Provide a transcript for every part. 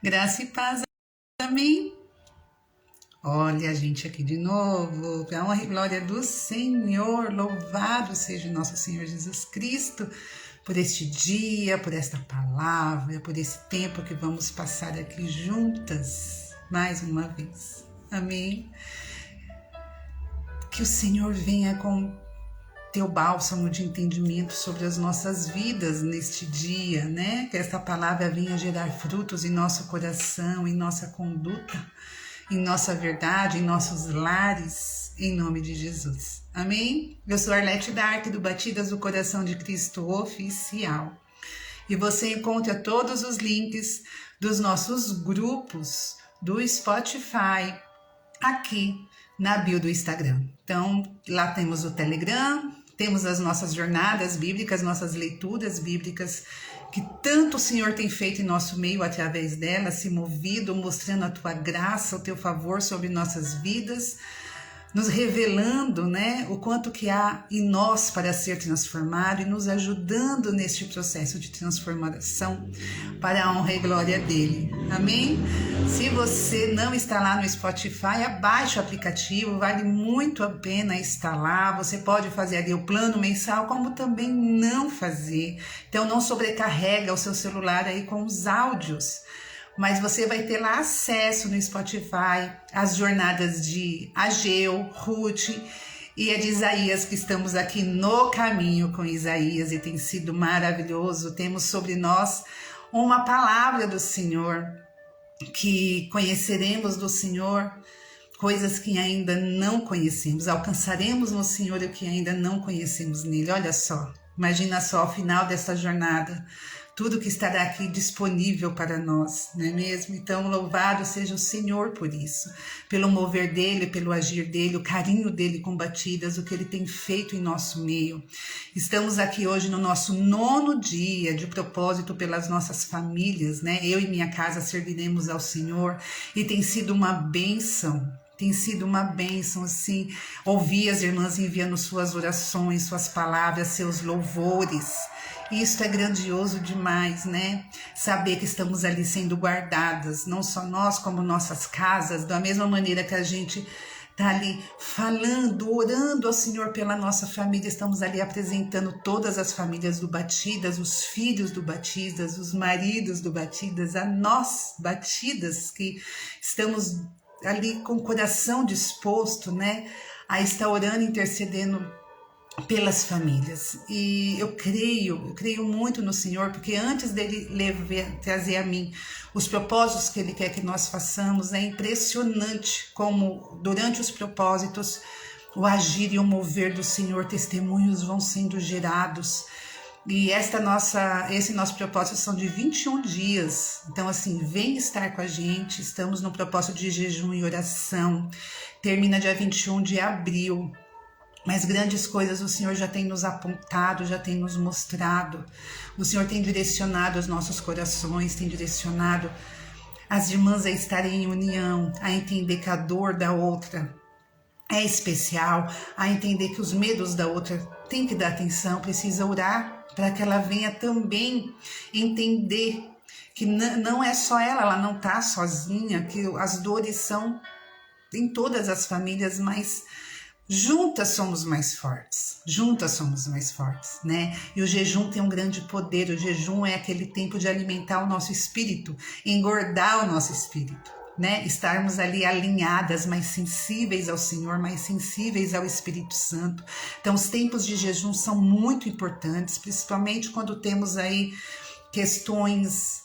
Graça e paz, amém? Olha a gente aqui de novo, para a honra e glória do Senhor, louvado seja o nosso Senhor Jesus Cristo, por este dia, por esta palavra, por esse tempo que vamos passar aqui juntas, mais uma vez, amém? Que o Senhor venha com teu bálsamo de entendimento sobre as nossas vidas neste dia, né? Que esta palavra venha gerar frutos em nosso coração, em nossa conduta, em nossa verdade, em nossos lares, em nome de Jesus. Amém? Eu sou Arlete Dark, do Batidas do Coração de Cristo Oficial. E você encontra todos os links dos nossos grupos do Spotify aqui na bio do Instagram. Então, lá temos o Telegram, temos as nossas jornadas bíblicas, nossas leituras bíblicas, que tanto o Senhor tem feito em nosso meio através delas, se movido, mostrando a tua graça, o teu favor sobre nossas vidas, nos revelando, né, o quanto que há em nós para ser transformado e nos ajudando neste processo de transformação para a honra e glória dele. Amém? Se você não está lá no Spotify, abaixe o aplicativo, vale muito a pena estar lá. Você pode fazer ali o plano mensal, como também não fazer. Então não sobrecarrega o seu celular aí com os áudios. Mas você vai ter lá acesso no Spotify às jornadas de Ageu, Ruth e a de Isaías, que estamos aqui no caminho com Isaías e tem sido maravilhoso. Temos sobre nós uma palavra do Senhor, que conheceremos do Senhor coisas que ainda não conhecemos, alcançaremos no Senhor o que ainda não conhecemos nele. Olha só, imagina só ao final dessa jornada, tudo que estará aqui disponível para nós, não é mesmo? Então, louvado seja o Senhor por isso, pelo mover dele, pelo agir dele, o carinho dele com Batidas, o que ele tem feito em nosso meio. Estamos aqui hoje no nosso 9º dia de propósito pelas nossas famílias, né? Eu e minha casa serviremos ao Senhor e tem sido uma bênção. Tem sido uma bênção, assim, ouvir as irmãs enviando suas orações, suas palavras, seus louvores. Isso é grandioso demais, né? Saber que estamos ali sendo guardadas, não só nós, como nossas casas, da mesma maneira que a gente está ali falando, orando ao Senhor pela nossa família, estamos ali apresentando todas as famílias do Batidas, os filhos do Batidas, os maridos do Batidas, a nós, Batidas, que estamos ali com o coração disposto, né, a estar orando, intercedendo pelas famílias. E eu creio muito no Senhor, porque antes dele trazer a mim os propósitos que ele quer que nós façamos, é impressionante como durante os propósitos o agir e o mover do Senhor, testemunhos vão sendo gerados. E esse nosso propósito são de 21 dias. Então, assim, vem estar com a gente. Estamos no propósito de jejum e oração. Termina dia 21 de abril. Mas grandes coisas o Senhor já tem nos apontado, já tem nos mostrado. O Senhor tem direcionado os nossos corações, tem direcionado as irmãs a estarem em união, a entender que a dor da outra é especial, a entender que os medos da outra tem que dar atenção, precisa orar para que ela venha também entender que não é só ela não está sozinha, que as dores são em todas as famílias, mas juntas somos mais fortes, né? E o jejum tem um grande poder, o jejum é aquele tempo de alimentar o nosso espírito, engordar o nosso espírito, né? Estarmos ali alinhadas, mais sensíveis ao Senhor, mais sensíveis ao Espírito Santo. Então os tempos de jejum são muito importantes, principalmente quando temos aí questões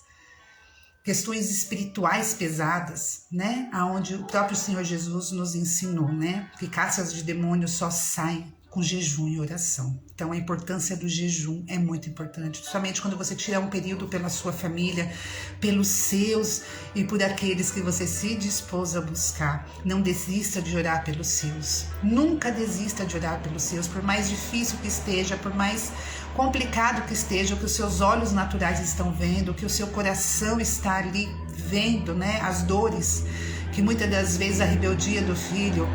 espirituais pesadas, né? Aonde o próprio Senhor Jesus nos ensinou, né? Que caças de demônios só saem com jejum e oração. Então a importância do jejum é muito importante, somente quando você tirar um período pela sua família, pelos seus e por aqueles que você se dispôs a buscar. Não desista de orar pelos seus, nunca desista de orar pelos seus, por mais difícil que esteja, por mais complicado que esteja, o que os seus olhos naturais estão vendo, o que o seu coração está ali vendo, né? As dores que muitas das vezes a rebeldia do filho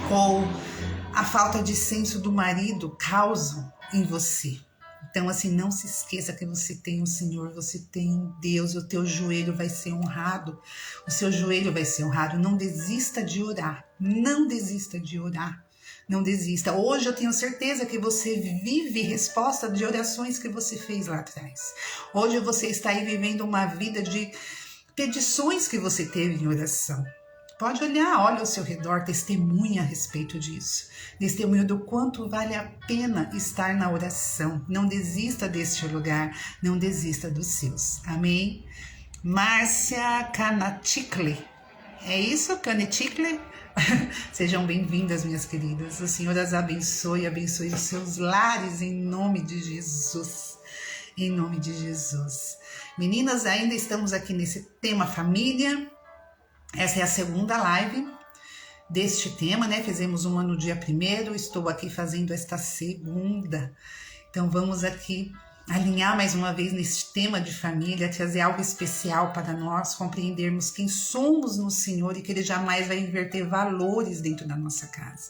ou a falta de senso do marido causam em você. Então, assim, não se esqueça que você tem um Senhor, você tem um Deus, o teu joelho vai ser honrado, o seu joelho vai ser honrado. Não desista de orar, não desista de orar, não desista. Hoje eu tenho certeza que você vive resposta de orações que você fez lá atrás. Hoje você está aí vivendo uma vida de petições que você teve em oração. Pode olhar, olha ao seu redor, testemunha a respeito disso. Testemunha do quanto vale a pena estar na oração. Não desista deste lugar, não desista dos seus. Amém? Márcia Canaticle. É isso, Canaticle? Sejam bem-vindas, minhas queridas. O Senhor as abençoe, abençoe os seus lares em nome de Jesus. Em nome de Jesus. Meninas, ainda estamos aqui nesse tema família. Essa é a segunda live deste tema, né? Fizemos uma no dia 1º, estou aqui fazendo esta segunda. Então vamos aqui alinhar mais uma vez nesse tema de família, trazer algo especial para nós, compreendermos quem somos no Senhor e que Ele jamais vai inverter valores dentro da nossa casa.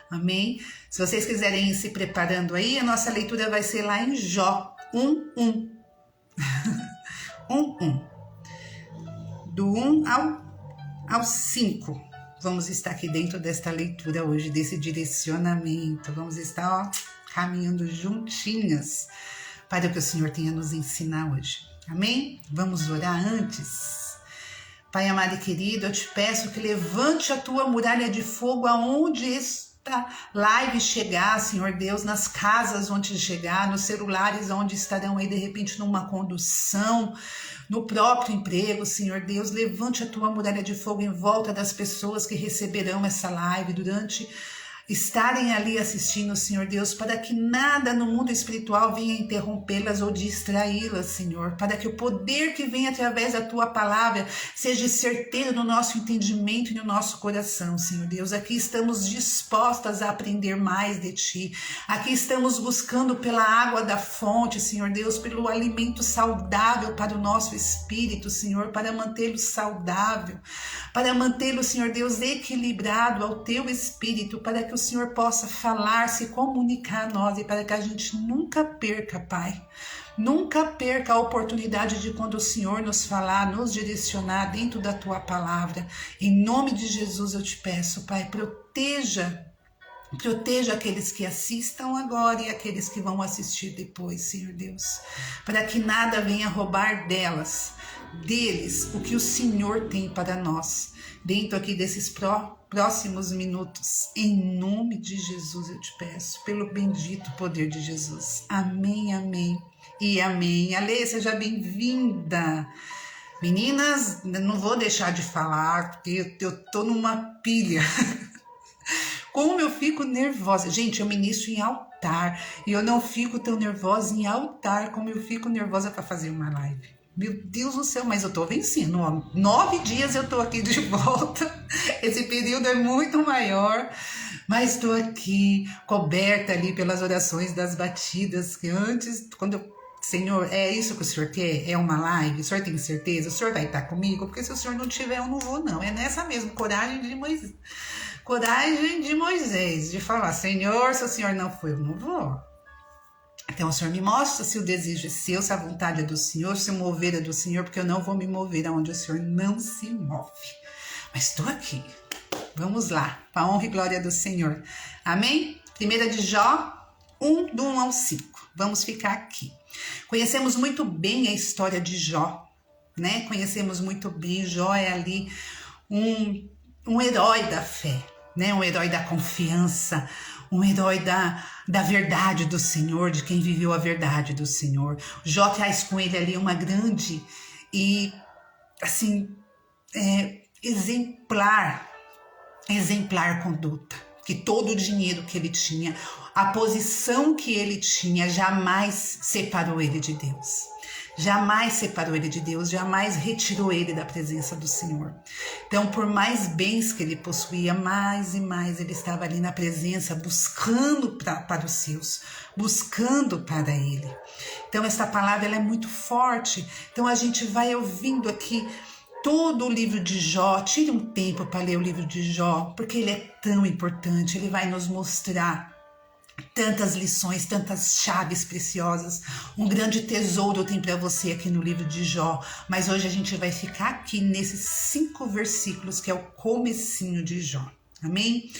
Amém? Se vocês quiserem ir se preparando aí, a nossa leitura vai ser lá em Jó 1:1. 1:1. Do 1 ao 5. Vamos estar aqui dentro desta leitura hoje, desse direcionamento. Vamos estar caminhando juntinhas para o que o Senhor tem a nos ensinar hoje. Amém? Vamos orar antes. Pai amado e querido, eu te peço que levante a tua muralha de fogo aonde esta live chegar, Senhor Deus, nas casas onde chegar, nos celulares onde estarão aí de repente numa condução, no próprio emprego, Senhor Deus, levante a tua muralha de fogo em volta das pessoas que receberão essa live durante estarem ali assistindo, Senhor Deus, para que nada no mundo espiritual venha interrompê-las ou distraí-las, Senhor, para que o poder que vem através da tua palavra seja certeiro no nosso entendimento e no nosso coração, Senhor Deus. Aqui estamos dispostas a aprender mais de ti, aqui estamos buscando pela água da fonte, Senhor Deus, pelo alimento saudável para o nosso espírito, Senhor, para mantê-lo saudável, para mantê-lo, Senhor Deus, equilibrado ao teu espírito, para que o Senhor possa falar, se comunicar a nós e para que a gente nunca perca, Pai, nunca perca a oportunidade de quando o Senhor nos falar, nos direcionar dentro da tua palavra. Em nome de Jesus eu te peço, Pai, proteja aqueles que assistam agora e aqueles que vão assistir depois, Senhor Deus, para que nada venha roubar deles, o que o Senhor tem para nós, dentro aqui desses próximos minutos. Em nome de Jesus eu te peço, pelo bendito poder de Jesus. Amém, amém e amém. Ale, seja bem-vinda. Meninas, não vou deixar de falar, porque eu tô numa pilha. Como eu fico nervosa. Gente, eu ministro em altar e eu não fico tão nervosa em altar como eu fico nervosa para fazer uma live. Meu Deus do céu, mas eu tô vencendo. 9 dias eu tô aqui de volta. Esse período é muito maior, mas estou aqui coberta ali pelas orações das batidas que antes, quando eu... Senhor, é isso que o Senhor quer? É uma live? O Senhor tem certeza? O Senhor vai estar comigo? Porque se o Senhor não tiver, eu não vou não. É nessa mesma coragem de Moisés, de falar, Senhor, se o Senhor não for, eu não vou. Então o Senhor me mostra se o desejo é seu, se a vontade é do Senhor, se o mover é do Senhor, porque eu não vou me mover aonde o Senhor não se move. Mas estou aqui. Vamos lá, para a honra e glória do Senhor. Amém? 1 de Jó 1, do 1 ao 5. Vamos ficar aqui. Conhecemos muito bem a história de Jó, né? Conhecemos muito bem. Jó é ali um herói da fé, né? Um herói da confiança, um herói da verdade do Senhor, de quem viveu a verdade do Senhor. Jó traz com ele ali uma grande e, assim, exemplar conduta, que todo o dinheiro que ele tinha, a posição que ele tinha, jamais separou ele de Deus. Jamais separou ele de Deus, jamais retirou ele da presença do Senhor. Então, por mais bens que ele possuía, mais e mais ele estava ali na presença, buscando para os seus, buscando para ele. Então, essa palavra ela é muito forte. Então, a gente vai ouvindo aqui todo o livro de Jó. Tire um tempo para ler o livro de Jó, porque ele é tão importante. Ele vai nos mostrar Tantas lições, tantas chaves preciosas, um grande tesouro tem para você aqui no livro de Jó, mas hoje a gente vai ficar aqui nesses 5 versículos que é o comecinho de Jó, amém?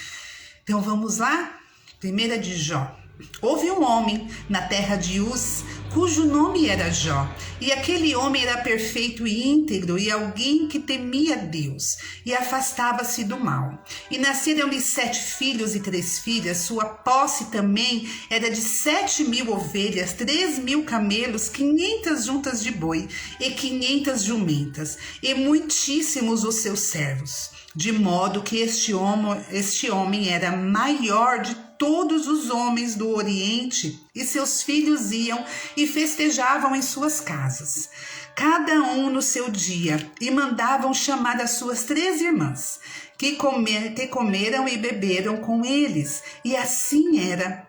Então vamos lá? 1 de Jó. Houve um homem na terra de Uz, cujo nome era Jó, e aquele homem era perfeito e íntegro, e alguém que temia Deus, e afastava-se do mal. E nasceram-lhe 7 filhos e 3 filhas, sua posse também era de 7.000 ovelhas, 3.000 camelos, 500 juntas de boi, e 500 jumentas, e muitíssimos os seus servos. De modo que este homem era maior de todos os homens do Oriente, e seus filhos iam e festejavam em suas casas, cada um no seu dia, e mandavam chamar as suas 3 irmãs, que comeram e beberam com eles, e assim era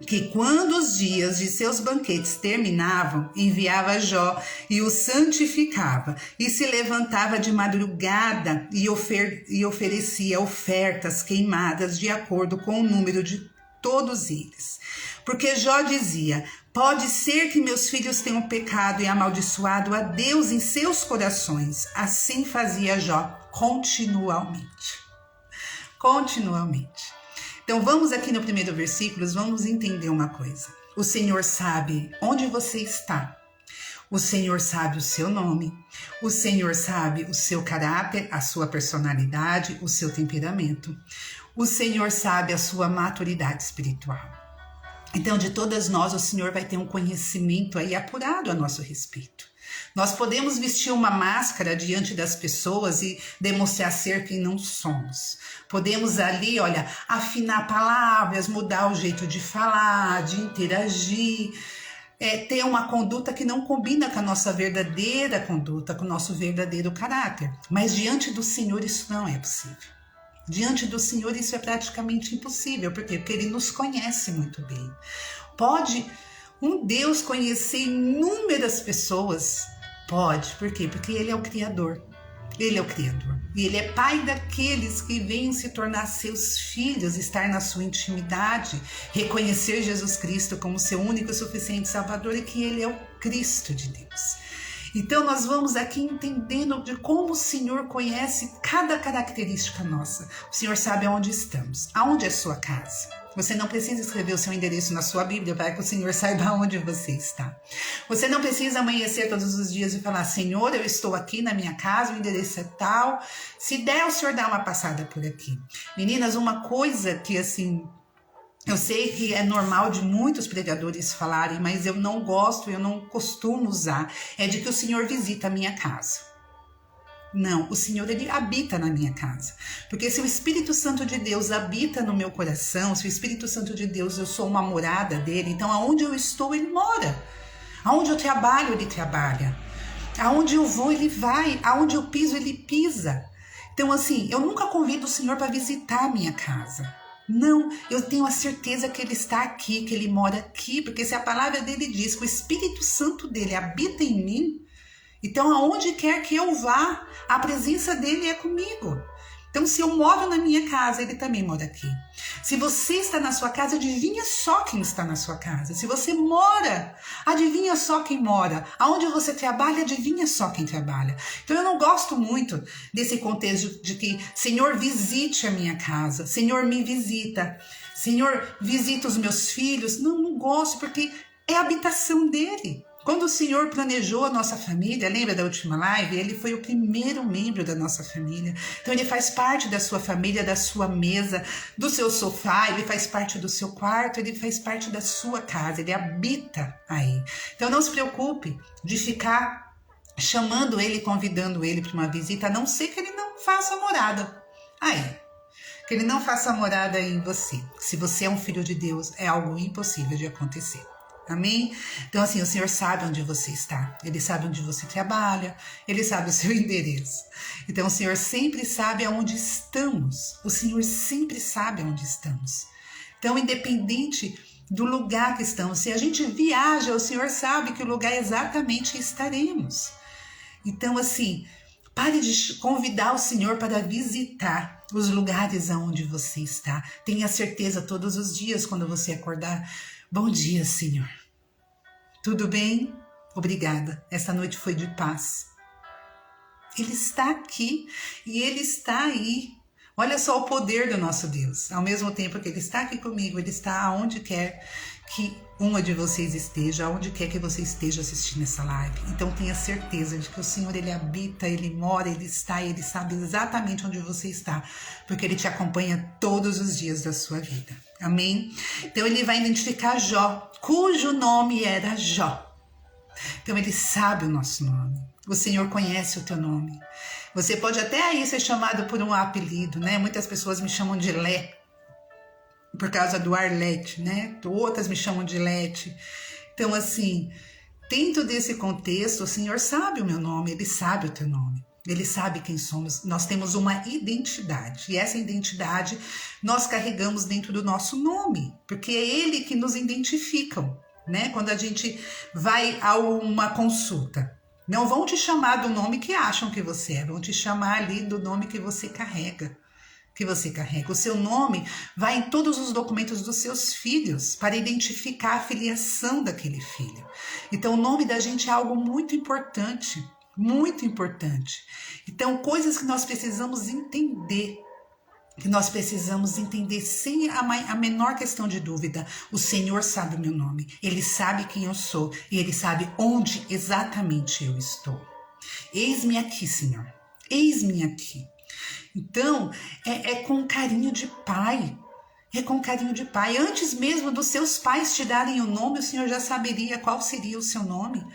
que quando os dias de seus banquetes terminavam, enviava Jó e o santificava, e se levantava de madrugada e oferecia ofertas queimadas de acordo com o número de todos eles. Porque Jó dizia: pode ser que meus filhos tenham pecado e amaldiçoado a Deus em seus corações. Assim fazia Jó continuamente. Então vamos aqui no primeiro versículo, vamos entender uma coisa. O Senhor sabe onde você está. O Senhor sabe o seu nome. O Senhor sabe o seu caráter, a sua personalidade, o seu temperamento. O Senhor sabe a sua maturidade espiritual. Então, de todas nós, o Senhor vai ter um conhecimento aí apurado a nosso respeito. Nós podemos vestir uma máscara diante das pessoas e demonstrar ser quem não somos. Podemos ali, afinar palavras, mudar o jeito de falar, de interagir, ter uma conduta que não combina com a nossa verdadeira conduta, com o nosso verdadeiro caráter. Mas diante do Senhor isso não é possível. Diante do Senhor isso é praticamente impossível. Por quê? Porque Ele nos conhece muito bem. Pode um Deus conhecer inúmeras pessoas? Pode. Por quê? Porque Ele é o Criador. Ele é o Criador. E Ele é Pai daqueles que vêm se tornar seus filhos, estar na sua intimidade, reconhecer Jesus Cristo como seu único e suficiente Salvador, e que Ele é o Cristo de Deus. Então nós vamos aqui entendendo de como o Senhor conhece cada característica nossa. O Senhor sabe aonde estamos, aonde é sua casa. Você não precisa escrever o seu endereço na sua Bíblia para que o Senhor saiba onde você está. Você não precisa amanhecer todos os dias e falar: Senhor, eu estou aqui na minha casa, o endereço é tal. Se der, o Senhor dá uma passada por aqui. Meninas, uma coisa que assim, eu sei que é normal de muitos pregadores falarem, mas eu não gosto, eu não costumo usar, é de que o Senhor visita a minha casa. Não, o Senhor, Ele habita na minha casa. Porque se o Espírito Santo de Deus habita no meu coração, se o Espírito Santo de Deus, eu sou uma morada dele, então aonde eu estou, Ele mora. Aonde eu trabalho, Ele trabalha. Aonde eu vou, Ele vai. Aonde eu piso, Ele pisa. Então assim, eu nunca convido o Senhor para visitar a minha casa. Não, eu tenho a certeza que Ele está aqui, que Ele mora aqui, porque se a palavra dele diz que o Espírito Santo dele habita em mim, então aonde quer que eu vá, a presença dele é comigo. Então se eu moro na minha casa, Ele também mora aqui. Se você está na sua casa, adivinha só quem está na sua casa. Se você mora, adivinha só quem mora. Aonde você trabalha, adivinha só quem trabalha. Então eu não gosto muito desse contexto de que Senhor, visite a minha casa. Senhor, me visita. Senhor, visita os meus filhos. Não gosto, porque é a habitação dele. Quando o Senhor planejou a nossa família, lembra da última live? Ele foi o primeiro membro da nossa família. Então ele faz parte da sua família, da sua mesa, do seu sofá, ele faz parte do seu quarto, ele faz parte da sua casa, ele habita aí. Então não se preocupe de ficar chamando ele, convidando ele para uma visita, a não ser que ele não faça morada aí. Que ele não faça morada em você. Se você é um filho de Deus, é algo impossível de acontecer. Amém? Então assim, o Senhor sabe onde você está. Ele sabe onde você trabalha. Ele sabe o seu endereço. Então o Senhor sempre sabe aonde estamos. O Senhor sempre sabe aonde estamos. Então independente do lugar que estamos, se a gente viaja, o Senhor sabe que o lugar exatamente estaremos. Então assim, Pare de convidar o Senhor para visitar os lugares aonde você está. Tenha certeza todos os dias quando você acordar. Bom dia, Senhor. Tudo bem? Obrigada. Essa noite foi de paz. Ele está aqui e Ele está aí. Olha só o poder do nosso Deus. Ao mesmo tempo que Ele está aqui comigo, Ele está aonde quer que uma de vocês esteja, aonde quer que você esteja assistindo essa live. Então tenha certeza de que o Senhor, Ele habita, Ele mora, Ele está, Ele sabe exatamente onde você está, porque Ele te acompanha todos os dias da sua vida. Amém? Então Ele vai identificar Jó, cujo nome era Jó. Então Ele sabe o nosso nome. O Senhor conhece o teu nome. Você pode até aí ser chamado por um apelido, né? Muitas pessoas me chamam de Lé, por causa do Arlete, né? Outras me chamam de Lete. Então, assim, dentro desse contexto, o Senhor sabe o meu nome, Ele sabe o teu nome. Ele sabe quem somos. Nós temos uma identidade. E essa identidade nós carregamos dentro do nosso nome, porque é Ele que nos identifica, né? Quando a gente vai a uma consulta. Não vão te chamar do nome que acham que você é, vão te chamar ali do nome que você carrega. O seu nome vai em todos os documentos dos seus filhos para identificar a filiação daquele filho. Então, o nome da gente é algo muito importante, muito importante. Então, coisas que nós precisamos entender, sem a menor questão de dúvida. O Senhor sabe o meu nome, Ele sabe quem eu sou e Ele sabe onde exatamente eu estou. Eis-me aqui, Senhor, eis-me aqui. Então, é com carinho de pai, Antes mesmo dos seus pais te darem o nome, o Senhor já saberia qual seria o seu nome.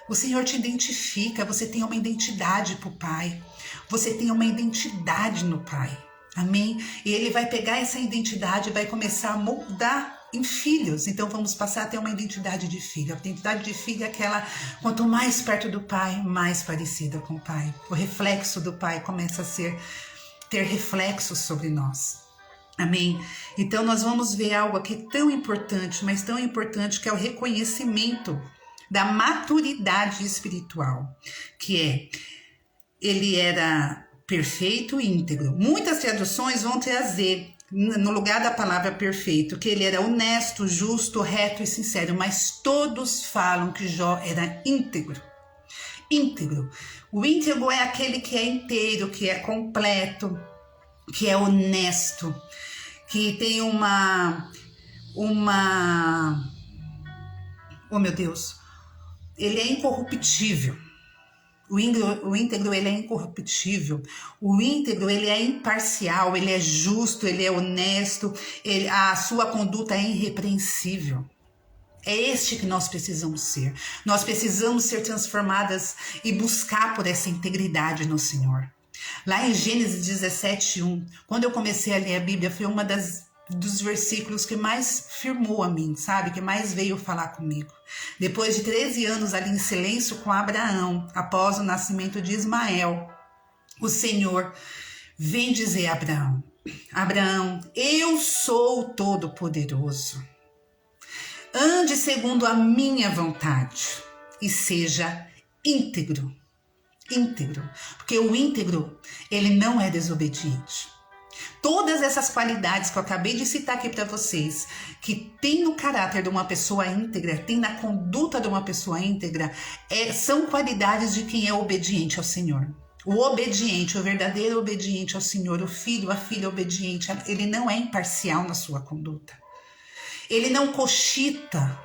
O Senhor te identifica, você tem uma identidade para o Pai, você tem uma identidade no Pai. Amém? E Ele vai pegar essa identidade e vai começar a moldar em filhos. Então vamos passar a ter uma identidade de filho. A identidade de filho é aquela, quanto mais perto do Pai, mais parecida com o Pai. O reflexo do Pai começa a ter reflexos sobre nós. Amém? Então nós vamos ver algo aqui tão importante, mas tão importante, que é o reconhecimento da maturidade espiritual, que é, ele era perfeito e íntegro. Muitas traduções vão trazer, no lugar da palavra perfeito, que ele era honesto, justo, reto e sincero, mas todos falam que Jó era íntegro. Íntegro. O íntegro é aquele que é inteiro, que é completo, que é honesto, que tem oh meu Deus, ele é incorruptível. O íntegro, ele é incorruptível. O íntegro, ele é imparcial, ele é justo, ele é honesto, a sua conduta é irrepreensível. É este que nós precisamos ser. Nós precisamos ser transformadas e buscar por essa integridade no Senhor. Lá em Gênesis 17:1, quando eu comecei a ler a Bíblia, foi uma dos versículos que mais firmou a mim, sabe? Que mais veio falar comigo. Depois de 13 anos ali em silêncio com Abraão, após o nascimento de Ismael, o Senhor vem dizer a Abraão: Abraão, eu sou o Todo-Poderoso. Ande segundo a minha vontade e seja íntegro. Íntegro. Porque o íntegro, ele não é desobediente. Todas essas qualidades que eu acabei de citar aqui para vocês, que tem no caráter de uma pessoa íntegra, tem na conduta de uma pessoa íntegra, são qualidades de quem é obediente ao Senhor. O obediente, o verdadeiro obediente ao Senhor, o filho, a filha obediente, ele não é imparcial na sua conduta. Ele não cochita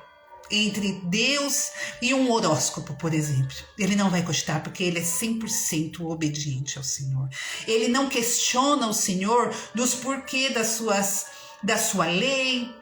entre Deus e um horóscopo, por exemplo. Ele não vai cochitar, porque ele é 100% obediente ao Senhor. Ele não questiona o Senhor dos porquê da sua lei,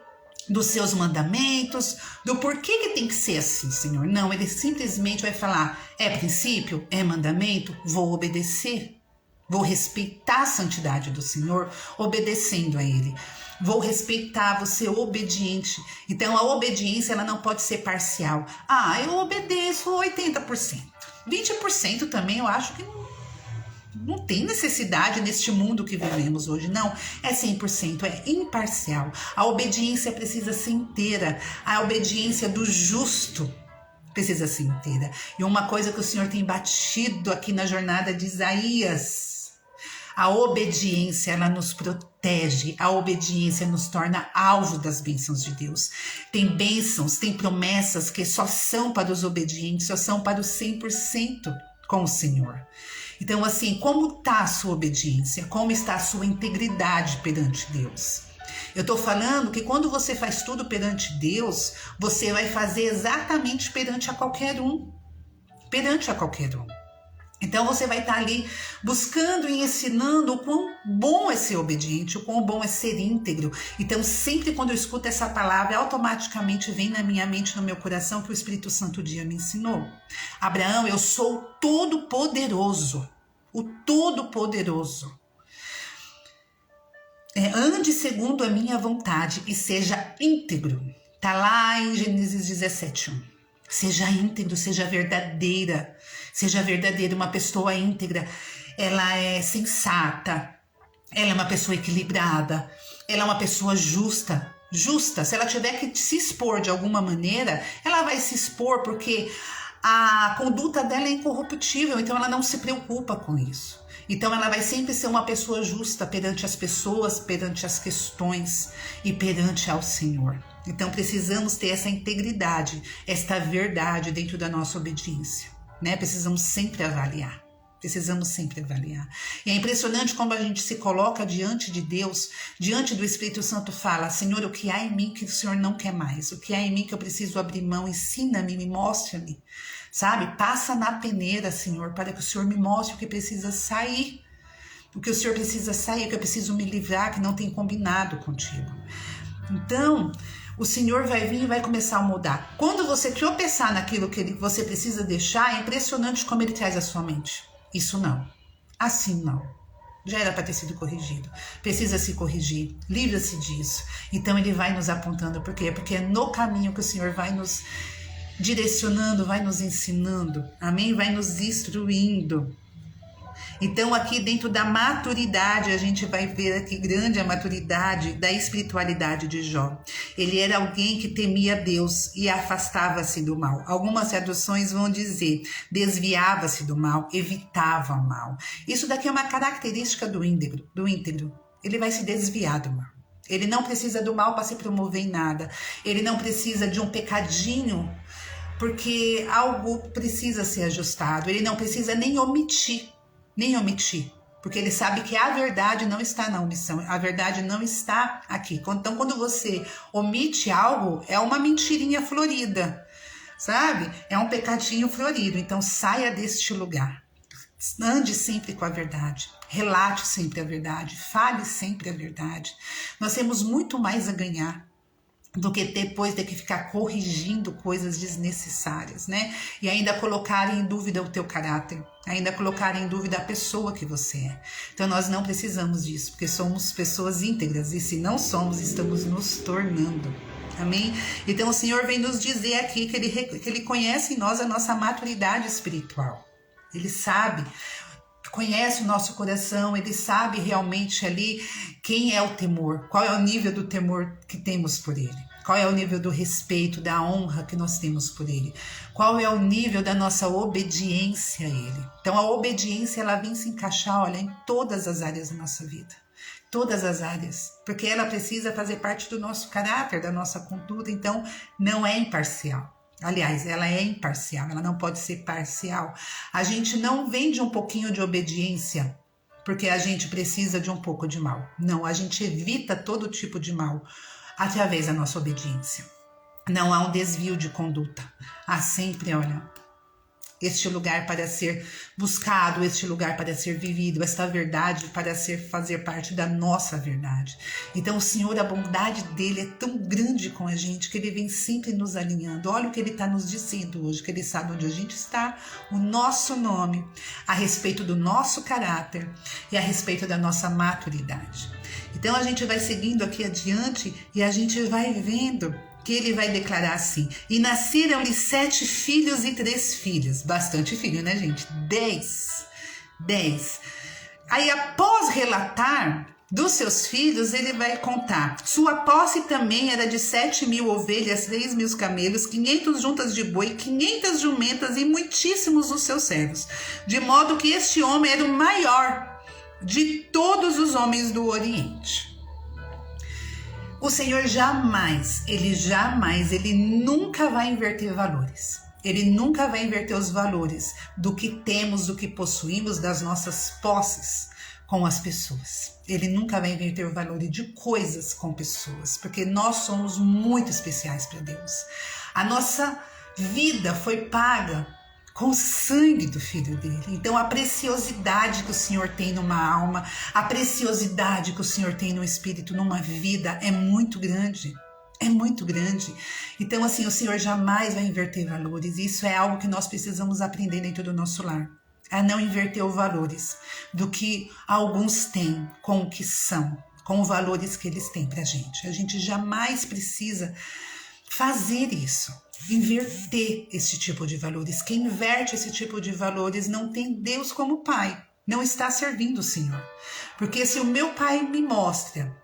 dos seus mandamentos, do porquê que tem que ser assim, Senhor. Não, ele simplesmente vai falar: é princípio, é mandamento, vou obedecer. Vou respeitar a santidade do Senhor, obedecendo a Ele. Vou respeitar, vou ser obediente. Então, a obediência, ela não pode ser parcial. Eu obedeço 80%. 20% também eu acho que não tem necessidade neste mundo que vivemos hoje. Não, é 100%, é imparcial. A obediência precisa ser inteira. A obediência do justo, precisa ser inteira. E uma coisa que o Senhor tem batido aqui na jornada de Isaías, a obediência, ela nos protege, a obediência nos torna alvo das bênçãos de Deus. Tem bênçãos, tem promessas que só são para os obedientes, só são para os 100% com o Senhor. Então, assim, como está a sua obediência? Como está a sua integridade perante Deus? Eu estou falando que quando você faz tudo perante Deus, você vai fazer exatamente perante a qualquer um. Perante a qualquer um. Então você vai estar ali buscando e ensinando o quão bom é ser obediente, o quão bom é ser íntegro. Então sempre quando eu escuto essa palavra, automaticamente vem na minha mente, no meu coração, que o Espírito Santo um dia me ensinou. Abraão, eu sou o Todo-Poderoso. O Todo-Poderoso. Ande segundo a minha vontade e seja íntegro. Está lá em Gênesis 17:1. Seja íntegro, seja verdadeira. Seja verdadeira. Uma pessoa íntegra, ela é sensata, ela é uma pessoa equilibrada, ela é uma pessoa justa. Justa, se ela tiver que se expor de alguma maneira, ela vai se expor porque a conduta dela é incorruptível, então ela não se preocupa com isso. Então ela vai sempre ser uma pessoa justa perante as pessoas, perante as questões e perante ao Senhor. Então precisamos ter essa integridade, esta verdade dentro da nossa obediência, né? Precisamos sempre avaliar. Precisamos sempre avaliar. E é impressionante como a gente se coloca diante de Deus, diante do Espírito Santo, fala: Senhor, o que há em mim que o Senhor não quer mais? O que há em mim que eu preciso abrir mão? Ensina-me, me mostra-me. Sabe? Passa na peneira, Senhor, para que o Senhor me mostre o que precisa sair. O que o Senhor precisa sair, que eu preciso me livrar, que não tem combinado contigo. Então, o Senhor vai vir e vai começar a mudar. Quando você tropeçar naquilo que você precisa deixar, é impressionante como ele traz à sua mente. Isso não. Assim não. Já era para ter sido corrigido. Precisa se corrigir. Livra-se disso. Então ele vai nos apontando. Por quê? Porque é no caminho que o Senhor vai nos direcionando, vai nos ensinando. Amém? Vai nos instruindo. Então aqui dentro da maturidade, a gente vai ver aqui grande a maturidade da espiritualidade de Jó. Ele era alguém que temia Deus e afastava-se do mal. Algumas traduções vão dizer, desviava-se do mal, evitava o mal. Isso daqui é uma característica do íntegro. Ele vai se desviar do mal. Ele não precisa do mal para se promover em nada. Ele não precisa de um pecadinho, porque algo precisa ser ajustado. Ele não precisa nem omitir, porque ele sabe que a verdade não está na omissão, a verdade não está aqui. Então, quando você omite algo, é uma mentirinha florida, sabe? É um pecadinho florido. Então, saia deste lugar. Ande sempre com a verdade, relate sempre a verdade, fale sempre a verdade. Nós temos muito mais a ganhar do que depois ter que ficar corrigindo coisas desnecessárias, né? E ainda colocar em dúvida o teu caráter, ainda colocar em dúvida a pessoa que você é. Então nós não precisamos disso, porque somos pessoas íntegras, e se não somos, estamos nos tornando. Amém? Então o Senhor vem nos dizer aqui que Ele conhece em nós a nossa maturidade espiritual. Ele sabe, conhece o nosso coração, Ele sabe realmente ali quem é o temor, qual é o nível do temor que temos por Ele, qual é o nível do respeito, da honra que nós temos por Ele, qual é o nível da nossa obediência a Ele. Então a obediência, ela vem se encaixar, olha, em todas as áreas da nossa vida, todas as áreas, porque ela precisa fazer parte do nosso caráter, da nossa conduta, então não é imparcial. Aliás, ela é imparcial, ela não pode ser parcial. A gente não vende um pouquinho de obediência porque a gente precisa de um pouco de mal. Não, a gente evita todo tipo de mal através da nossa obediência. Não há um desvio de conduta. Há sempre, olha, este lugar para ser buscado, este lugar para ser vivido, esta verdade para fazer parte da nossa verdade. Então o Senhor, a bondade dele é tão grande com a gente, que ele vem sempre nos alinhando. Olha o que ele está nos dizendo hoje, que ele sabe onde a gente está, o nosso nome, a respeito do nosso caráter e a respeito da nossa maturidade. Então a gente vai seguindo aqui adiante e a gente vai vendo que ele vai declarar assim: e nasceram-lhe 7 filhos e 3 filhas. Bastante filho, né, gente? 10. Aí, após relatar dos seus filhos, ele vai contar. Sua posse também era de 7.000 ovelhas, 3.000 camelos, 500 juntas de boi, 500 jumentas e muitíssimos os seus servos. De modo que este homem era o maior de todos os homens do Oriente. O Senhor jamais, ele nunca vai inverter valores. Ele nunca vai inverter os valores do que temos, do que possuímos, das nossas posses com as pessoas. Ele nunca vai inverter o valor de coisas com pessoas, porque nós somos muito especiais para Deus. A nossa vida foi paga com o sangue do Filho dele. Então a preciosidade que o Senhor tem numa alma, a preciosidade que o Senhor tem no espírito, numa vida, é muito grande. É muito grande. Então assim, o Senhor jamais vai inverter valores. Isso é algo que nós precisamos aprender dentro do nosso lar. A não inverter os valores do que alguns têm com o que são, com os valores que eles têm pra gente. A gente jamais precisa fazer isso, inverter esse tipo de valores. Quem inverte esse tipo de valores não tem Deus como Pai, não está servindo o Senhor. Porque se o meu Pai me mostra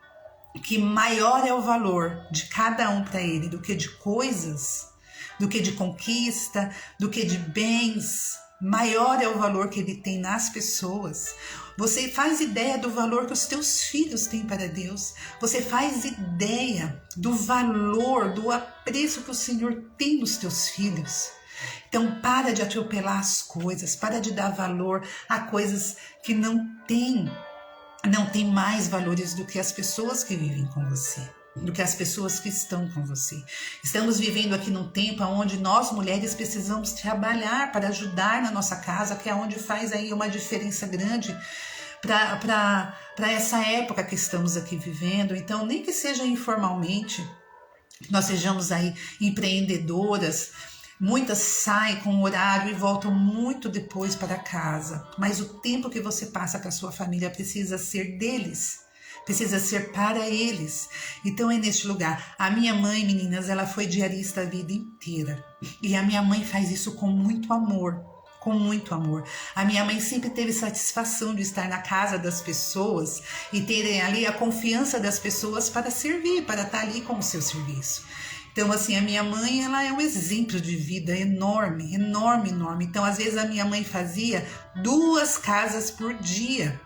que maior é o valor de cada um para ele do que de coisas, do que de conquista, do que de bens, maior é o valor que ele tem nas pessoas. Você faz ideia do valor que os teus filhos têm para Deus. Você faz ideia do valor, do apreço que o Senhor tem nos teus filhos. Então para de atropelar as coisas, para de dar valor a coisas que não tem mais valores do que as pessoas que vivem com você, do que as pessoas que estão com você. Estamos vivendo aqui num tempo onde nós mulheres precisamos trabalhar para ajudar na nossa casa, que é onde faz aí uma diferença grande para essa época que estamos aqui vivendo. Então, nem que seja informalmente, nós sejamos aí empreendedoras. Muitas saem com o horário e voltam muito depois para casa, mas o tempo que você passa com a sua família precisa ser deles, precisa ser para eles. Então é neste lugar. A minha mãe, meninas, ela foi diarista a vida inteira, e a minha mãe faz isso com muito amor. Com muito amor. A minha mãe sempre teve satisfação de estar na casa das pessoas e terem ali a confiança das pessoas para servir, para estar ali com o seu serviço. Então, assim, a minha mãe, ela é um exemplo de vida enorme, enorme, enorme. Então, às vezes, a minha mãe fazia 2 casas por dia.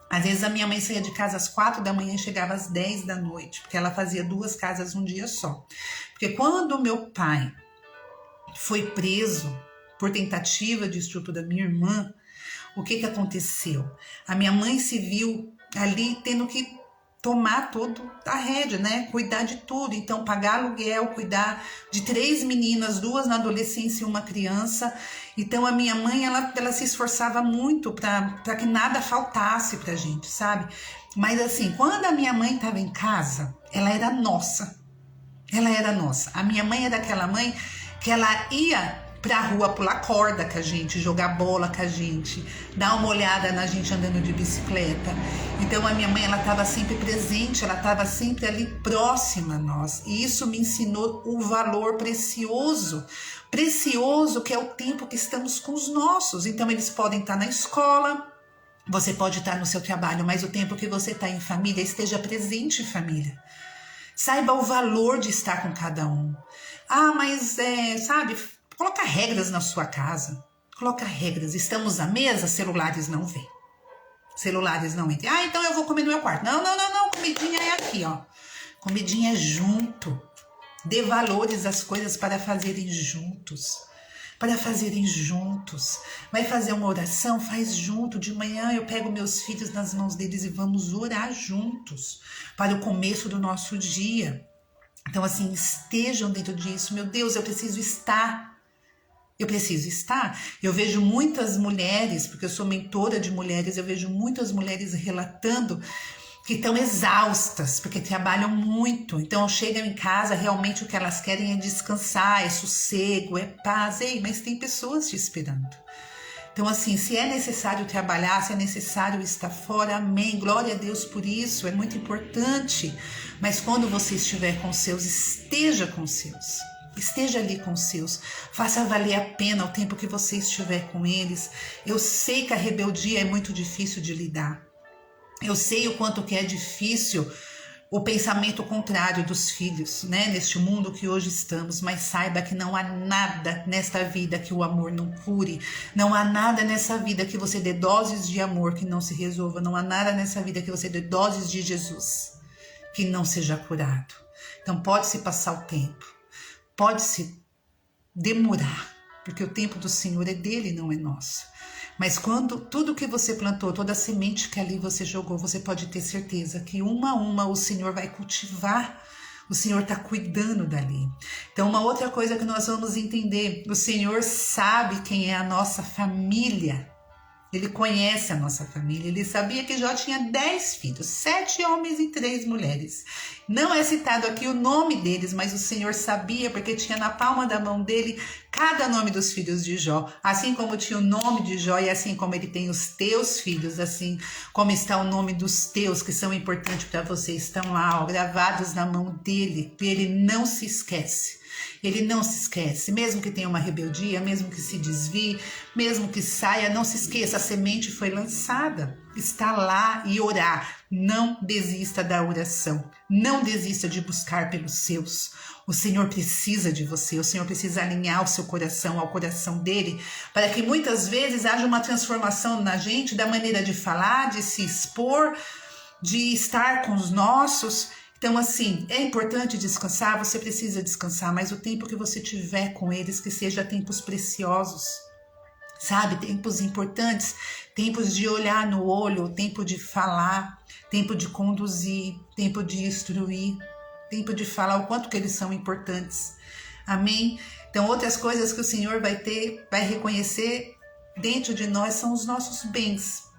Às vezes, a minha mãe saía de casa às 4 da manhã e chegava às 10 da noite, porque ela fazia 2 casas um dia só. Porque quando o meu pai foi preso por tentativa de estupro da minha irmã, o que aconteceu? A minha mãe se viu ali tendo que tomar toda a rédea, né? Cuidar de tudo. Então, pagar aluguel, cuidar de 3 meninas, 2 na adolescência e 1 criança. Então, a minha mãe, ela se esforçava muito para que nada faltasse pra gente, sabe? Mas assim, quando a minha mãe estava em casa, ela era nossa. Ela era nossa. A minha mãe era aquela mãe que ela ia pra rua pular corda com a gente, jogar bola com a gente, dar uma olhada na gente andando de bicicleta. Então a minha mãe, ela estava sempre presente, ela estava sempre ali próxima a nós. E isso me ensinou o valor precioso que é o tempo que estamos com os nossos. Então eles podem estar na escola, você pode estar no seu trabalho, mas o tempo que você está em família, esteja presente em família. Saiba o valor de estar com cada um. Ah, mas sabe, coloca regras na sua casa. Coloca regras. Estamos à mesa, celulares não vêm. Celulares não entram. Ah, então eu vou comer no meu quarto. Não. Comidinha é aqui, ó. Comidinha é junto. Dê valores às coisas para fazerem juntos. Para fazerem juntos. Vai fazer uma oração? Faz junto. De manhã eu pego meus filhos nas mãos deles e vamos orar juntos. Para o começo do nosso dia. Então, assim, estejam dentro disso. Meu Deus, eu preciso estar. Eu vejo muitas mulheres, porque eu sou mentora de mulheres, eu vejo muitas mulheres relatando que estão exaustas, porque trabalham muito. Então, chegam em casa, realmente o que elas querem é descansar, é sossego, é paz. Ei, mas tem pessoas te esperando. Então, assim, se é necessário trabalhar, se é necessário estar fora, amém. Glória a Deus por isso, é muito importante. Mas quando você estiver com os seus, esteja com os seus. Esteja ali com os seus. Faça valer a pena o tempo que você estiver com eles. Eu sei que a rebeldia é muito difícil de lidar. Eu sei o quanto que é difícil o pensamento contrário dos filhos, né? Neste mundo que hoje estamos, mas saiba que não há nada nesta vida que o amor não cure, não há nada nessa vida que você dê doses de amor que não se resolva, não há nada nessa vida que você dê doses de Jesus que não seja curado. Então pode-se passar o tempo, pode-se demorar, porque o tempo do Senhor é dele, não é nosso. Mas quando tudo que você plantou, toda a semente que ali você jogou, você pode ter certeza que uma a uma o Senhor vai cultivar. O Senhor está cuidando dali. Então, uma outra coisa que nós vamos entender, o Senhor sabe quem é a nossa família. Ele conhece a nossa família, ele sabia que Jó tinha 10 filhos, 7 homens e 3 mulheres. Não é citado aqui o nome deles, mas o Senhor sabia, porque tinha na palma da mão dele cada nome dos filhos de Jó. Assim como tinha o nome de Jó e assim como ele tem os teus filhos, assim como está o nome dos teus, que são importantes para você, estão lá, ó, gravados na mão dele, e ele não se esquece. Ele não se esquece, mesmo que tenha uma rebeldia, mesmo que se desvie, mesmo que saia, não se esqueça, a semente foi lançada, está lá e orar. Não desista da oração, não desista de buscar pelos seus. O Senhor precisa de você, o Senhor precisa alinhar o seu coração ao coração dele, para que muitas vezes haja uma transformação na gente, da maneira de falar, de se expor, de estar com os nossos. Então, assim, é importante descansar, você precisa descansar, mas o tempo que você tiver com eles, que seja tempos preciosos, sabe? Tempos importantes, tempos de olhar no olho, tempo de falar, tempo de conduzir, tempo de instruir, tempo de falar o quanto que eles são importantes. Amém? Então, outras coisas que o Senhor vai reconhecer dentro de nós são os nossos bens.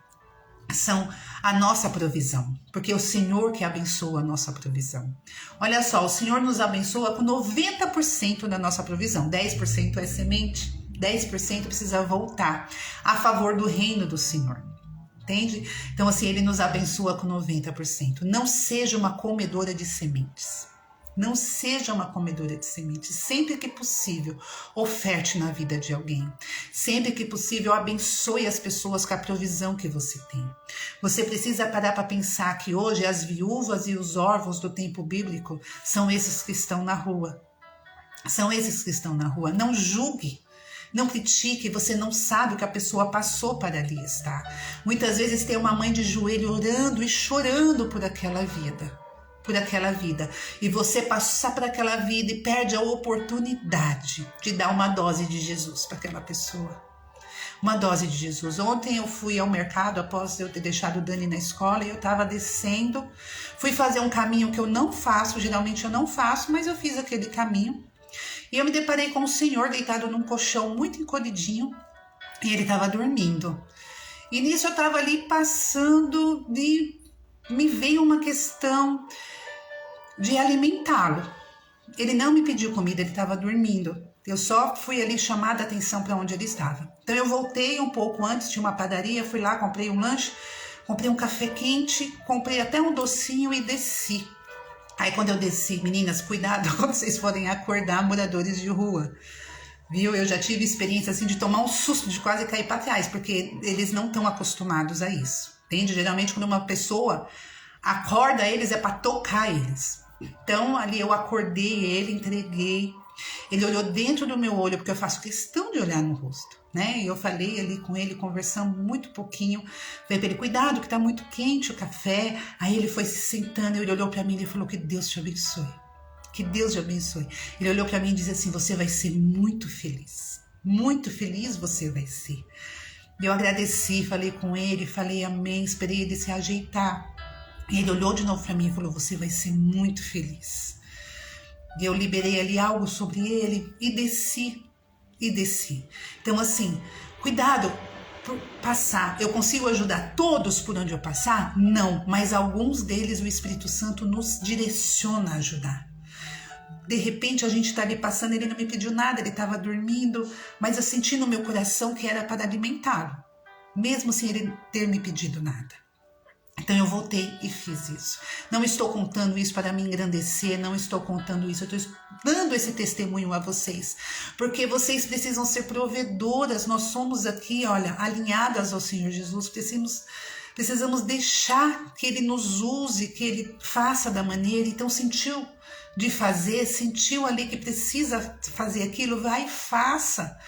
São a nossa provisão, porque é o Senhor que abençoa a nossa provisão. Olha só, o Senhor nos abençoa com 90% da nossa provisão, 10% é semente, 10% precisa voltar a favor do reino do Senhor, entende? Então assim, ele nos abençoa com 90%. Não seja uma comedora de sementes. Não seja uma comedora de sementes. Sempre que possível, oferte na vida de alguém. Sempre que possível, abençoe as pessoas com a provisão que você tem. Você precisa parar para pensar que hoje as viúvas e os órfãos do tempo bíblico são esses que estão na rua. São esses que estão na rua. Não julgue. Não critique, você não sabe o que a pessoa passou para ali estar. Muitas vezes tem uma mãe de joelho orando e chorando por aquela vida. E você passa por aquela vida e perde a oportunidade de dar uma dose de Jesus para aquela pessoa. Uma dose de Jesus. Ontem eu fui ao mercado após eu ter deixado o Dani na escola e eu estava descendo, fui fazer um caminho que eu não faço, geralmente eu não faço, mas eu fiz aquele caminho e eu me deparei com um senhor deitado num colchão muito encolhidinho e ele estava dormindo. E nisso eu estava ali passando e me veio uma questão de alimentá-lo. Ele não me pediu comida, ele estava dormindo. Eu só fui ali chamar a atenção para onde ele estava. Então eu voltei um pouco antes, tinha uma padaria, fui lá, comprei um lanche, comprei um café quente, comprei até um docinho e desci. Aí quando eu desci, meninas, cuidado quando vocês forem acordar moradores de rua. Viu? Eu já tive experiência assim de tomar um susto, de quase cair para trás, porque eles não estão acostumados a isso. Entende? Geralmente quando uma pessoa acorda eles é para tocar eles. Então ali eu acordei ele, entreguei. Ele olhou dentro do meu olho, porque eu faço questão de olhar no rosto, né? E eu falei ali com ele, conversando muito pouquinho. Falei para ele, cuidado que tá muito quente o café. Aí ele foi se sentando, ele olhou para mim e falou, que Deus te abençoe. Que Deus te abençoe. Ele olhou para mim e disse assim, você vai ser muito feliz. Muito feliz você vai ser. Eu agradeci, falei com ele, falei amém, esperei ele se ajeitar. E ele olhou de novo para mim e falou, você vai ser muito feliz. E eu liberei ali algo sobre ele e desci. Então assim, cuidado por passar. Eu consigo ajudar todos por onde eu passar? Não, mas alguns deles o Espírito Santo nos direciona a ajudar. De repente a gente está ali passando, ele não me pediu nada, ele estava dormindo, mas eu senti no meu coração que era para alimentá-lo, mesmo sem ele ter me pedido nada. Então eu voltei e fiz isso. Não estou contando isso para me engrandecer, não estou contando isso, eu estou dando esse testemunho a vocês, porque vocês precisam ser provedoras, nós somos aqui, olha, alinhadas ao Senhor Jesus, Precisamos deixar que Ele nos use, que Ele faça da maneira. Então sentiu de fazer, sentiu ali que precisa fazer aquilo, vai e faça.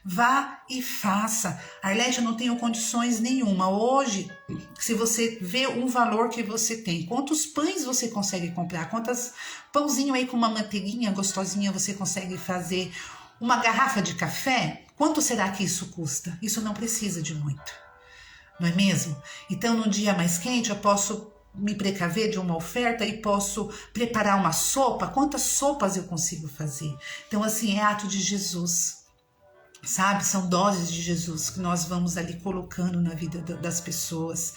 Vá e faça. Arlete, eu não tenho condições nenhuma. Hoje, se você vê um valor que você tem, quantos pães você consegue comprar, quantos pãozinho aí com uma manteiguinha gostosinha você consegue fazer, uma garrafa de café, quanto será que isso custa? Isso não precisa de muito, não é mesmo? Então, num dia mais quente, eu posso me precaver de uma oferta e posso preparar uma sopa. Quantas sopas eu consigo fazer? Então, assim, é ato de Jesus. Sabe, são doses de Jesus que nós vamos ali colocando na vida das pessoas.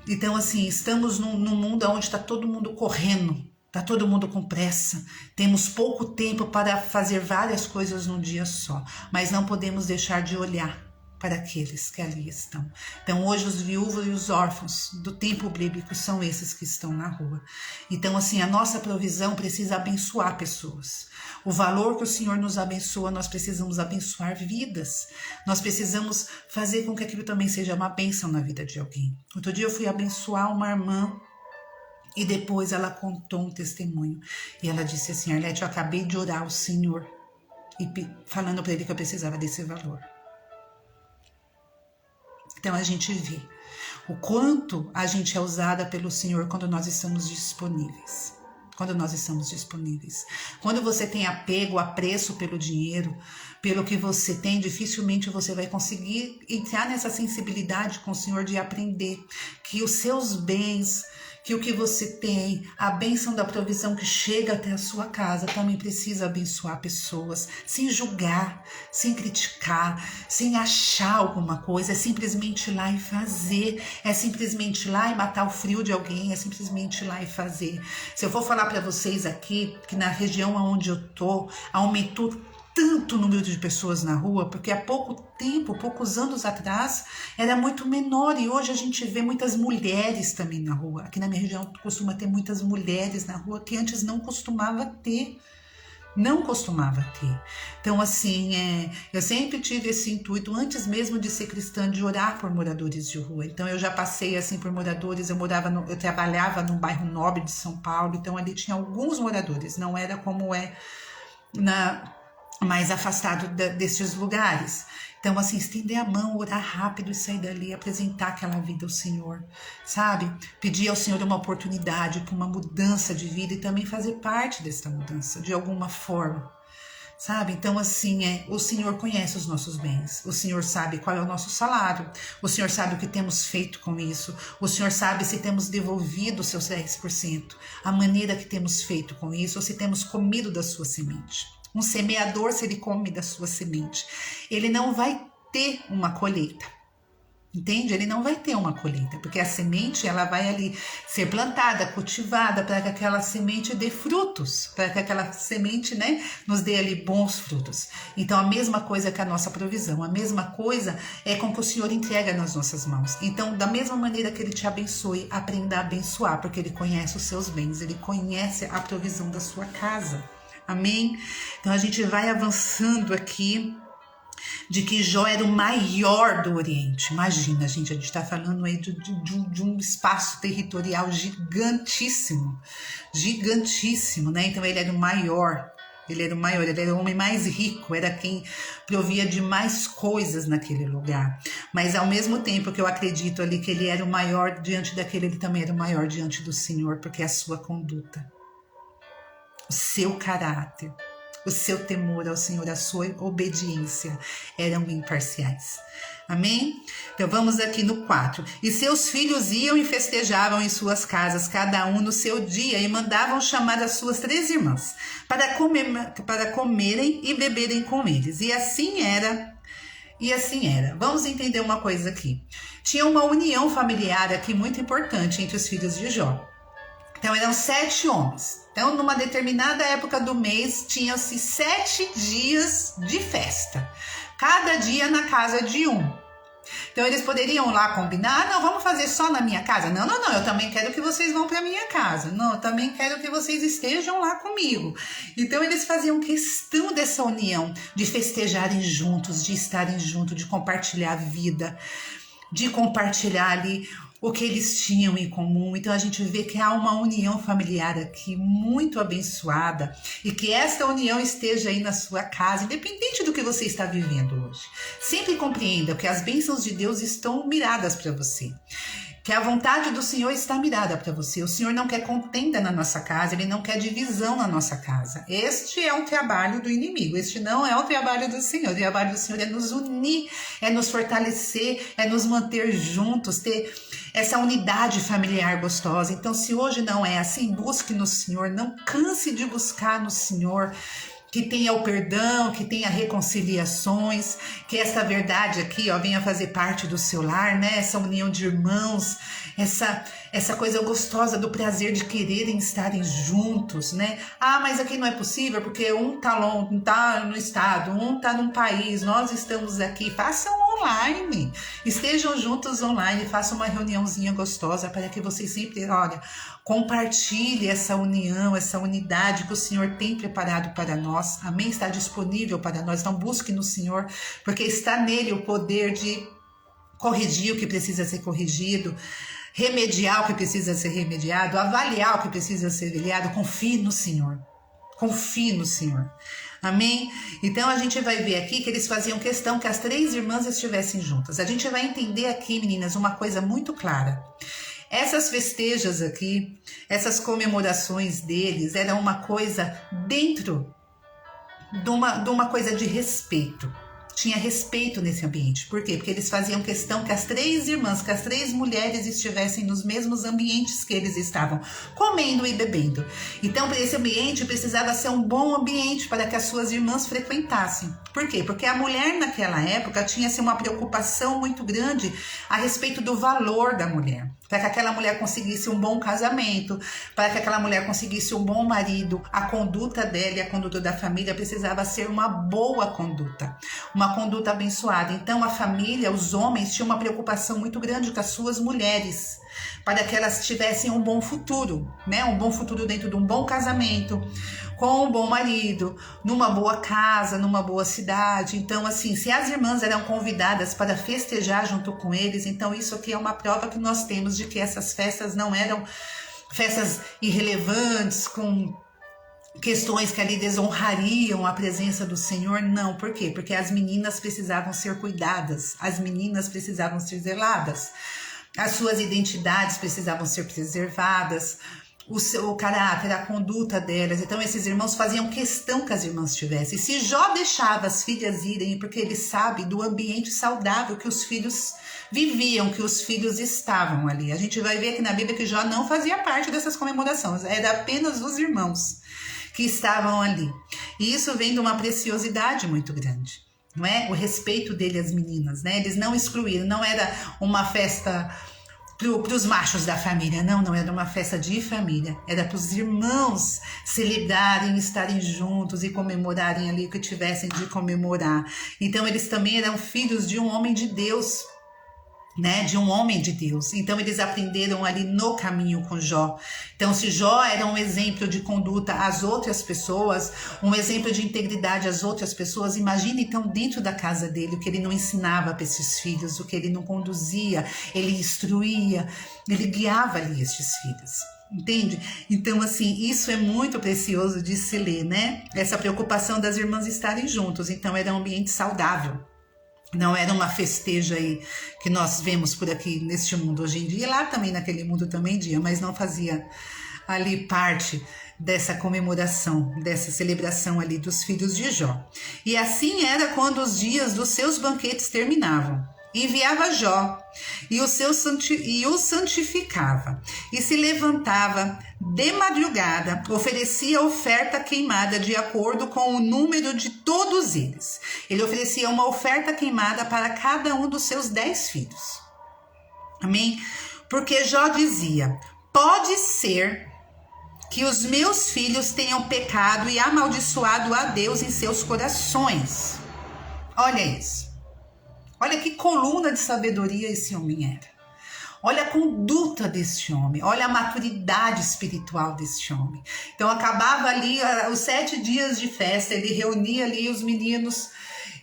Então, assim, estamos num mundo onde está todo mundo correndo, está todo mundo com pressa. Temos pouco tempo para fazer várias coisas num dia só, mas não podemos deixar de olhar para aqueles que ali estão. Então, hoje os viúvos e os órfãos do tempo bíblico são esses que estão na rua. Então, assim, a nossa provisão precisa abençoar pessoas. O valor que o Senhor nos abençoa, nós precisamos abençoar vidas. Nós precisamos fazer com que aquilo também seja uma bênção na vida de alguém. Outro dia eu fui abençoar uma irmã e depois ela contou um testemunho. E ela disse assim: Arlete, eu acabei de orar ao Senhor e falando para Ele que eu precisava desse valor. Então a gente vê o quanto a gente é usada pelo Senhor quando nós estamos disponíveis. Quando você tem apego, apreço pelo dinheiro, pelo que você tem, dificilmente você vai conseguir entrar nessa sensibilidade com o Senhor de aprender que os seus bens, que o que você tem, a bênção da provisão que chega até a sua casa também precisa abençoar pessoas, sem julgar, sem criticar, sem achar alguma coisa, é simplesmente ir lá e fazer, é simplesmente ir lá e matar o frio de alguém, é simplesmente ir lá e fazer. Se eu for falar para vocês aqui, que na região onde eu tô, aumentou tanto número de pessoas na rua, porque há poucos anos atrás, era muito menor e hoje a gente vê muitas mulheres também na rua. Aqui na minha região costuma ter muitas mulheres na rua que antes não costumava ter. Então, assim, eu sempre tive esse intuito, antes mesmo de ser cristã, de orar por moradores de rua. Então, eu já passei, assim, por moradores, eu trabalhava no bairro Nobre de São Paulo, então ali tinha alguns moradores, não era como é mais afastado desses lugares. Então, assim, estender a mão, orar rápido e sair dali, apresentar aquela vida ao Senhor, sabe? Pedir ao Senhor uma oportunidade para uma mudança de vida e também fazer parte dessa mudança, de alguma forma, sabe? Então, assim, o Senhor conhece os nossos bens, o Senhor sabe qual é o nosso salário, o Senhor sabe o que temos feito com isso, o Senhor sabe se temos devolvido os seus 10%, a maneira que temos feito com isso, ou se temos comido da sua semente. Um semeador, se ele come da sua semente, ele não vai ter uma colheita, entende? Ele não vai ter uma colheita, porque a semente, ela vai ali ser plantada, cultivada, para que aquela semente dê frutos, para que aquela semente, né, nos dê ali bons frutos. Então, a mesma coisa que a nossa provisão, a mesma coisa é com que o Senhor entrega nas nossas mãos. Então, da mesma maneira que Ele te abençoe, aprenda a abençoar, porque Ele conhece os seus bens, Ele conhece a provisão da sua casa. Amém? Então a gente vai avançando aqui de que Jó era o maior do Oriente. Imagina, gente, a gente está falando aí de um espaço territorial gigantíssimo, né? Então ele era o maior, ele era o homem mais rico, era quem provia de mais coisas naquele lugar. Mas ao mesmo tempo que eu acredito ali que ele era o maior diante daquele, ele também era o maior diante do Senhor, porque é a sua conduta, o seu caráter, o seu temor ao Senhor, a sua obediência eram imparciais. Amém? Então vamos aqui no 4. E seus filhos iam e festejavam em suas casas, cada um no seu dia, e mandavam chamar as suas 3 irmãs, para comerem e beberem com eles. E assim era. Vamos entender uma coisa aqui. Tinha uma união familiar aqui muito importante entre os filhos de Jó. Então eram 7 homens. Então, numa determinada época do mês, tinham-se 7 dias de festa. Cada dia na casa de um. Então, eles poderiam lá combinar, não, vamos fazer só na minha casa. Não, eu também quero que vocês vão para minha casa. Não, eu também quero que vocês estejam lá comigo. Então, eles faziam questão dessa união, de festejarem juntos, de estarem juntos, de compartilhar a vida, de compartilhar ali o que eles tinham em comum. Então a gente vê que há uma união familiar aqui muito abençoada e que esta união esteja aí na sua casa, independente do que você está vivendo hoje. Sempre compreenda que as bênçãos de Deus estão miradas para você, que a vontade do Senhor está mirada para você. O Senhor não quer contenda na nossa casa, Ele não quer divisão na nossa casa. Este é um trabalho do inimigo, este não é o trabalho do Senhor. O trabalho do Senhor é nos unir, é nos fortalecer, é nos manter juntos, ter essa unidade familiar gostosa. Então, se hoje não é assim, busque no Senhor, não canse de buscar no Senhor, que tenha o perdão, que tenha reconciliações, que essa verdade aqui, ó, venha fazer parte do seu lar, né? Essa união de irmãos, essa coisa gostosa do prazer de quererem estarem juntos, né? Ah, mas aqui não é possível porque um tá longe, tá no estado, um tá num país, nós estamos aqui. Façam online, estejam juntos online, façam uma reuniãozinha gostosa para que vocês sempre, olha, compartilhe essa união, essa unidade que o Senhor tem preparado para nós. Amém? Está disponível para nós. Então busque no Senhor, porque está nele o poder de corrigir o que precisa ser corrigido, remediar o que precisa ser remediado, avaliar o que precisa ser avaliado. Confie no Senhor. Confie no Senhor. Amém? Então a gente vai ver aqui que eles faziam questão que as 3 irmãs estivessem juntas. A gente vai entender aqui, meninas, uma coisa muito clara. Essas festejas aqui, essas comemorações deles, eram uma coisa dentro de uma coisa de respeito. Tinha respeito nesse ambiente. Por quê? Porque eles faziam questão que as 3 irmãs, que as 3 mulheres estivessem nos mesmos ambientes que eles estavam, comendo e bebendo. Então, esse ambiente precisava ser um bom ambiente para que as suas irmãs frequentassem. Por quê? Porque a mulher naquela época tinha assim, uma preocupação muito grande a respeito do valor da mulher. Para que aquela mulher conseguisse um bom casamento, para que aquela mulher conseguisse um bom marido, a conduta dela e a conduta da família precisava ser uma boa conduta, uma conduta abençoada. Então a família, os homens tinham uma preocupação muito grande com as suas mulheres, para que elas tivessem um bom futuro, né? Um bom futuro dentro de um bom casamento, com um bom marido, numa boa casa, numa boa cidade. Então, assim, se as irmãs eram convidadas para festejar junto com eles, então isso aqui é uma prova que nós temos de que essas festas não eram festas irrelevantes, com questões que ali desonrariam a presença do Senhor. Não, por quê? Porque as meninas precisavam ser cuidadas, as meninas precisavam ser zeladas, as suas identidades precisavam ser preservadas, o caráter, a conduta delas. Então esses irmãos faziam questão que as irmãs tivessem. Se Jó deixava as filhas irem, porque ele sabe do ambiente saudável que os filhos viviam, que os filhos estavam ali. A gente vai ver aqui na Bíblia que Jó não fazia parte dessas comemorações, era apenas os irmãos que estavam ali. E isso vem de uma preciosidade muito grande, não é? O respeito dele às meninas, né? Eles não excluíram, não era uma festa para os machos da família, não era uma festa de família, era para os irmãos celebrarem, estarem juntos e comemorarem ali o que tivessem de comemorar. Então eles também eram filhos de um homem de Deus, né, de um homem de Deus. Então eles aprenderam ali no caminho com Jó. Então se Jó era um exemplo de conduta às outras pessoas, um exemplo de integridade às outras pessoas, imagine então dentro da casa dele o que ele não ensinava para esses filhos, o que ele não conduzia, ele instruía, ele guiava ali estes filhos. Entende? Então, assim, isso é muito precioso de se ler, né? Essa preocupação das irmãs estarem juntos. Então era um ambiente saudável. Não era uma festeja aí que nós vemos por aqui neste mundo hoje em dia, e lá também naquele mundo também dia, mas não fazia ali parte dessa comemoração, dessa celebração ali dos filhos de Jó. E assim era quando os dias dos seus banquetes terminavam. Enviava Jó e o santificava, e se levantava de madrugada, oferecia oferta queimada de acordo com o número de todos eles. Ele oferecia uma oferta queimada para cada um dos seus 10 filhos. Amém? Porque Jó dizia: pode ser que os meus filhos tenham pecado e amaldiçoado a Deus em seus corações. Olha isso. Olha que coluna de sabedoria esse homem era. Olha a conduta desse homem. Olha a maturidade espiritual desse homem. Então acabava ali os 7 dias de festa. Ele reunia ali os meninos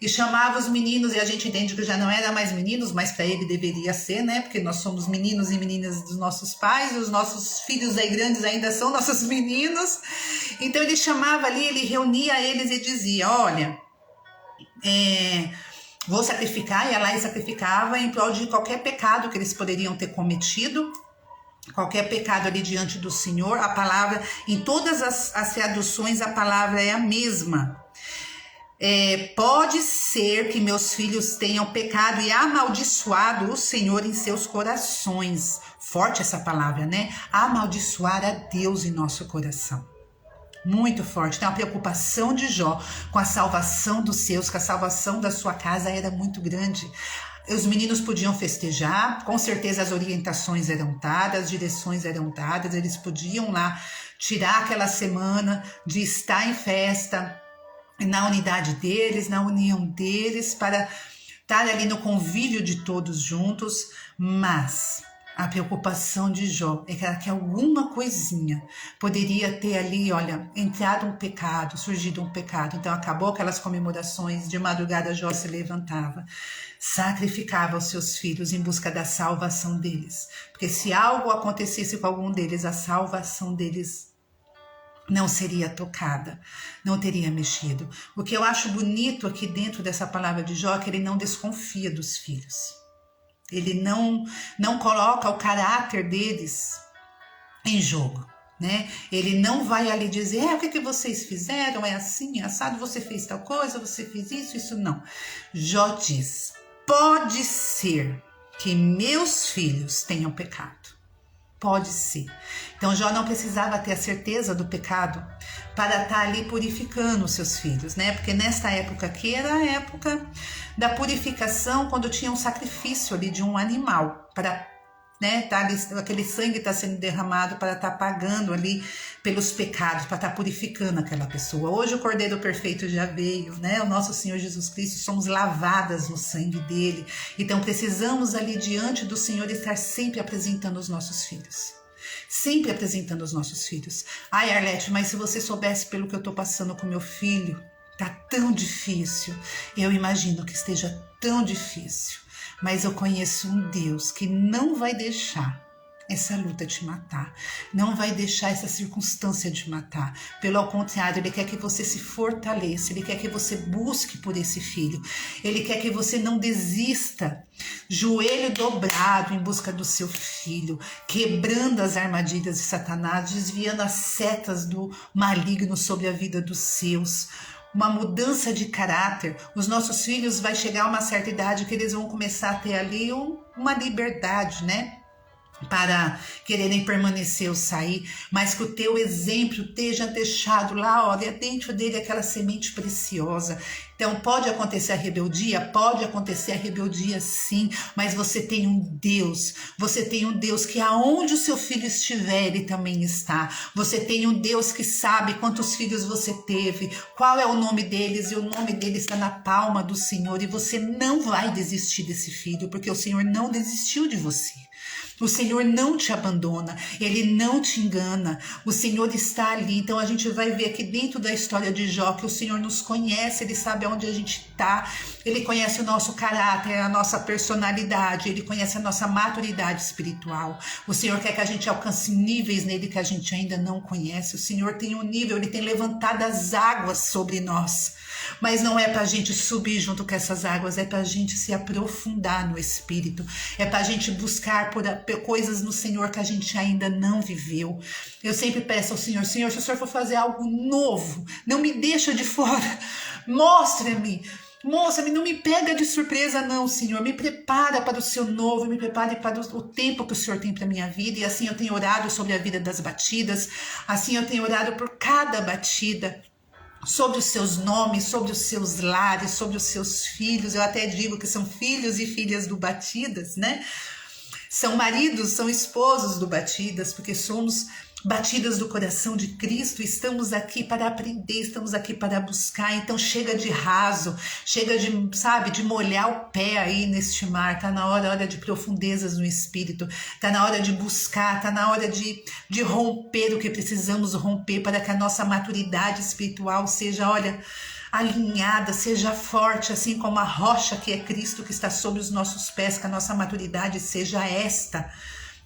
e chamava os meninos, e a gente entende que já não era mais meninos, mas para ele deveria ser, né? Porque nós somos meninos e meninas dos nossos pais, e os nossos filhos aí grandes ainda são nossos meninos. Então ele chamava ali, ele reunia eles e dizia, olha, vou sacrificar, e lá e sacrificava em prol de qualquer pecado que eles poderiam ter cometido, qualquer pecado ali diante do Senhor. A palavra, em todas as traduções, a palavra é a mesma. Pode ser que meus filhos tenham pecado e amaldiçoado o Senhor em seus corações. Forte essa palavra, né? Amaldiçoar a Deus em nosso coração. Muito forte. Então a preocupação de Jó com a salvação dos seus, com a salvação da sua casa era muito grande. Os meninos podiam festejar, com certeza as orientações eram dadas, as direções eram dadas, eles podiam lá tirar aquela semana de estar em festa, na unidade deles, na união deles, para estar ali no convívio de todos juntos, mas a preocupação de Jó é que alguma coisinha poderia ter ali, olha, entrado um pecado, surgido um pecado. Então acabou aquelas comemorações, de madrugada Jó se levantava, sacrificava os seus filhos em busca da salvação deles. Porque se algo acontecesse com algum deles, a salvação deles não seria tocada, não teria mexido. O que eu acho bonito aqui dentro dessa palavra de Jó é que ele não desconfia dos filhos. Ele não coloca o caráter deles em jogo, né? Ele não vai ali dizer, o que vocês fizeram, é assim, é assado, você fez tal coisa, você fez isso não. Jó diz, pode ser que meus filhos tenham pecado. Pode ser. Então Jó não precisava ter a certeza do pecado para estar ali purificando os seus filhos, né? Porque nesta época aqui era a época da purificação, quando tinha um sacrifício ali de um animal para, né, aquele sangue está sendo derramado para estar pagando ali pelos pecados, para estar purificando aquela pessoa. Hoje o Cordeiro Perfeito já veio, né? O nosso Senhor Jesus Cristo, somos lavadas no sangue dele. Então precisamos ali diante do Senhor estar sempre apresentando os nossos filhos. Sempre apresentando os nossos filhos. Ai, Arlete, mas se você soubesse pelo que eu estou passando com meu filho, tá tão difícil. Eu imagino que esteja tão difícil. Mas eu conheço um Deus que não vai deixar essa luta te matar, não vai deixar essa circunstância te matar. Pelo contrário, Ele quer que você se fortaleça, Ele quer que você busque por esse filho, Ele quer que você não desista, joelho dobrado em busca do seu filho, quebrando as armadilhas de Satanás, desviando as setas do maligno sobre a vida dos seus. Uma mudança de caráter. Os nossos filhos vai chegar a uma certa idade que eles vão começar a ter ali uma liberdade, né? Para quererem permanecer ou sair, mas que o teu exemplo esteja deixado lá, olha, dentro dele aquela semente preciosa. Então pode acontecer a rebeldia? Pode acontecer a rebeldia sim, mas você tem um Deus que aonde o seu filho estiver, ele também está. Você tem um Deus que sabe quantos filhos você teve, qual é o nome deles, e o nome deles está na palma do Senhor, e você não vai desistir desse filho, porque o Senhor não desistiu de você. O Senhor não te abandona, Ele não te engana, o Senhor está ali. Então a gente vai ver aqui dentro da história de Jó que o Senhor nos conhece, Ele sabe aonde a gente está, Ele conhece o nosso caráter, a nossa personalidade, Ele conhece a nossa maturidade espiritual. O Senhor quer que a gente alcance níveis nele que a gente ainda não conhece. O Senhor tem um nível, Ele tem levantado as águas sobre nós. Mas não é para a gente subir junto com essas águas, é para a gente se aprofundar no Espírito, é para a gente buscar por coisas no Senhor que a gente ainda não viveu. Eu sempre peço ao Senhor, se o Senhor for fazer algo novo, não me deixa de fora, mostra-me, não me pega de surpresa não, Senhor, me prepara para o seu novo, me prepare para o tempo que o Senhor tem para a minha vida. E assim eu tenho orado sobre a vida das batidas, assim eu tenho orado por cada batida, sobre os seus nomes, sobre os seus lares, sobre os seus filhos. Eu até digo que são filhos e filhas do Batidas, né? São maridos, são esposos do Batidas, porque somos batidas do coração de Cristo. Estamos aqui para aprender, estamos aqui para buscar. Então chega de raso, chega de molhar o pé aí neste mar. Tá na hora de profundezas no Espírito, tá na hora de buscar, tá na hora de romper o que precisamos romper para que a nossa maturidade espiritual seja, olha, alinhada, seja forte, assim como a rocha que é Cristo, que está sobre os nossos pés, que a nossa maturidade seja esta.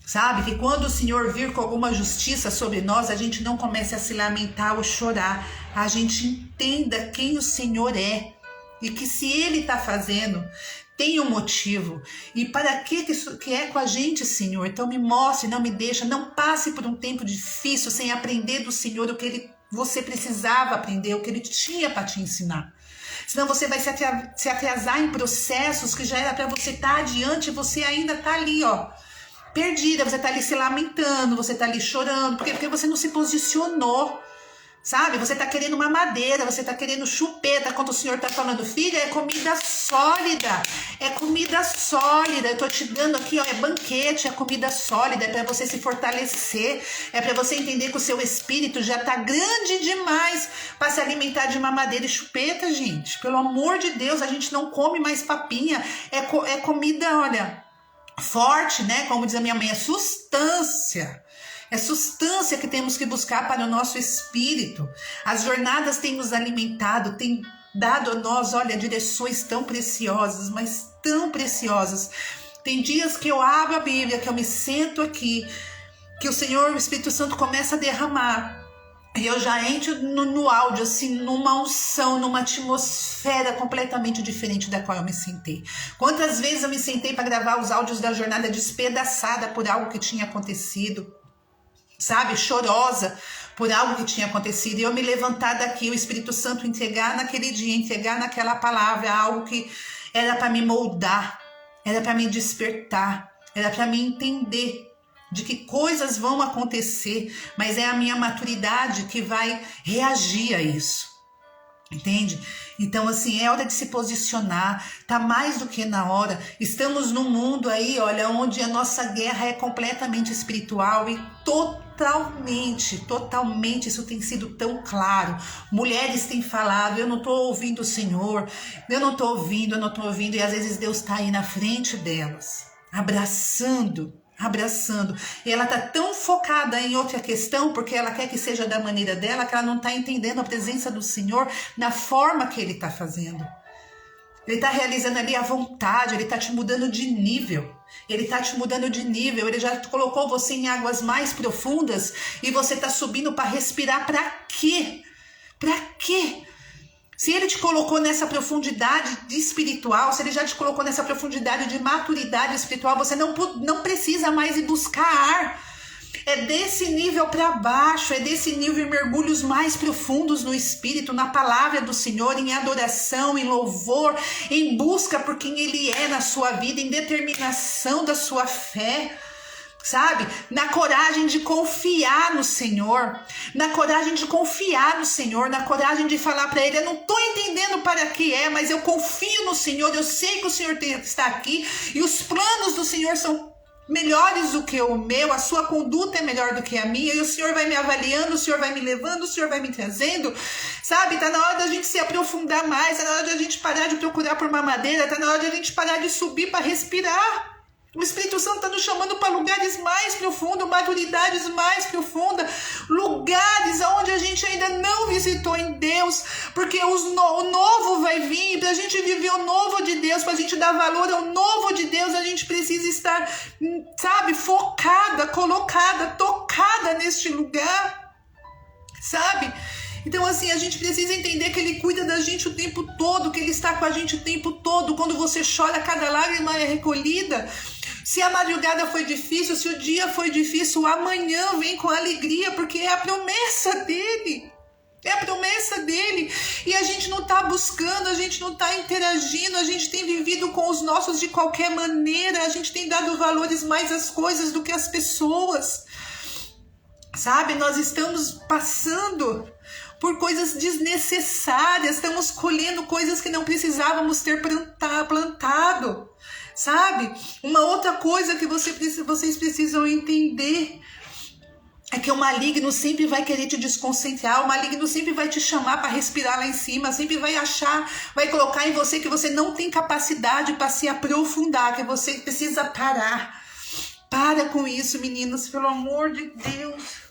Sabe, que quando o Senhor vir com alguma justiça sobre nós, a gente não comece a se lamentar ou chorar, a gente entenda quem o Senhor é e que se Ele está fazendo, tem um motivo. E para que é com a gente, Senhor? Então me mostre, não me deixa, não passe por um tempo difícil sem aprender do Senhor o que você precisava aprender, o que Ele tinha para te ensinar. Senão você vai se atrasar em processos que já era para você estar adiante e você ainda está ali, ó, perdida, você tá ali se lamentando, você tá ali chorando, porque você não se posicionou, sabe? Você tá querendo uma madeira, você tá querendo chupeta, quando o Senhor tá falando, filha, é comida sólida, eu tô te dando aqui, ó, é banquete, é comida sólida, é pra você se fortalecer, é pra você entender que o seu espírito já tá grande demais pra se alimentar de mamadeira e chupeta, gente, pelo amor de Deus, a gente não come mais papinha, é comida, olha, forte, né? Como diz a minha mãe, é substância. É substância que temos que buscar para o nosso espírito. As jornadas têm nos alimentado, têm dado a nós, olha, direções tão preciosas, mas tão preciosas. Tem dias que eu abro a Bíblia, que eu me sento aqui, que o Senhor, o Espírito Santo começa a derramar. E eu já entro no áudio, assim, numa unção, numa atmosfera completamente diferente da qual eu me sentei. Quantas vezes eu me sentei para gravar os áudios da jornada despedaçada por algo que tinha acontecido, sabe? Chorosa por algo que tinha acontecido. E eu me levantar daqui, o Espírito Santo entregar naquele dia, entregar naquela palavra algo que era para me moldar, era para me despertar, era para me entender de que coisas vão acontecer, mas é a minha maturidade que vai reagir a isso, entende? Então, assim, é hora de se posicionar, tá mais do que na hora. Estamos num mundo aí, olha, onde a nossa guerra é completamente espiritual e totalmente, isso tem sido tão claro. Mulheres têm falado, eu não tô ouvindo o Senhor, eu não tô ouvindo, e às vezes Deus tá aí na frente delas, abraçando, e ela tá tão focada em outra questão, porque ela quer que seja da maneira dela, que ela não tá entendendo a presença do Senhor na forma que Ele tá fazendo. Ele tá realizando ali a vontade, Ele tá te mudando de nível, Ele já colocou você em águas mais profundas, e você tá subindo para respirar. Pra quê? Se Ele te colocou nessa profundidade espiritual, se Ele já te colocou nessa profundidade de maturidade espiritual, você não precisa mais ir buscar ar. É desse nível para baixo, é desse nível em mergulhos mais profundos no Espírito, na palavra do Senhor, em adoração, em louvor, em busca por quem Ele é na sua vida, em determinação da sua fé. Sabe? Na coragem de confiar no Senhor, na coragem de falar para Ele, eu não estou entendendo para que é, mas eu confio no Senhor, eu sei que o Senhor está aqui, e os planos do Senhor são melhores do que o meu, a sua conduta é melhor do que a minha, e o Senhor vai me avaliando, o Senhor vai me levando, o Senhor vai me trazendo, sabe? Tá na hora da gente se aprofundar mais, tá na hora da gente parar de procurar por mamadeira, tá na hora da gente parar de subir para respirar. O Espírito Santo está nos chamando para lugares mais profundos, maturidades mais profundas, lugares onde a gente ainda não visitou em Deus, porque o novo vai vir, para a gente viver o novo de Deus, para a gente dar valor ao novo de Deus, a gente precisa estar, sabe, focada, colocada, tocada neste lugar, sabe? Então, assim, a gente precisa entender que Ele cuida da gente o tempo todo, que Ele está com a gente o tempo todo. Quando você chora, cada lágrima é recolhida. Se a madrugada foi difícil, se o dia foi difícil, o amanhã vem com alegria, porque é a promessa dEle. É a promessa dEle. E a gente não está buscando, a gente não está interagindo, a gente tem vivido com os nossos de qualquer maneira, a gente tem dado valores mais às coisas do que às pessoas. Sabe, nós estamos passando por coisas desnecessárias, estamos colhendo coisas que não precisávamos ter plantado, sabe? Uma outra coisa que vocês precisam entender é que o maligno sempre vai querer te desconcentrar, o maligno sempre vai te chamar para respirar lá em cima, sempre vai colocar em você que você não tem capacidade para se aprofundar, que você precisa parar. Para com isso, meninas, pelo amor de Deus.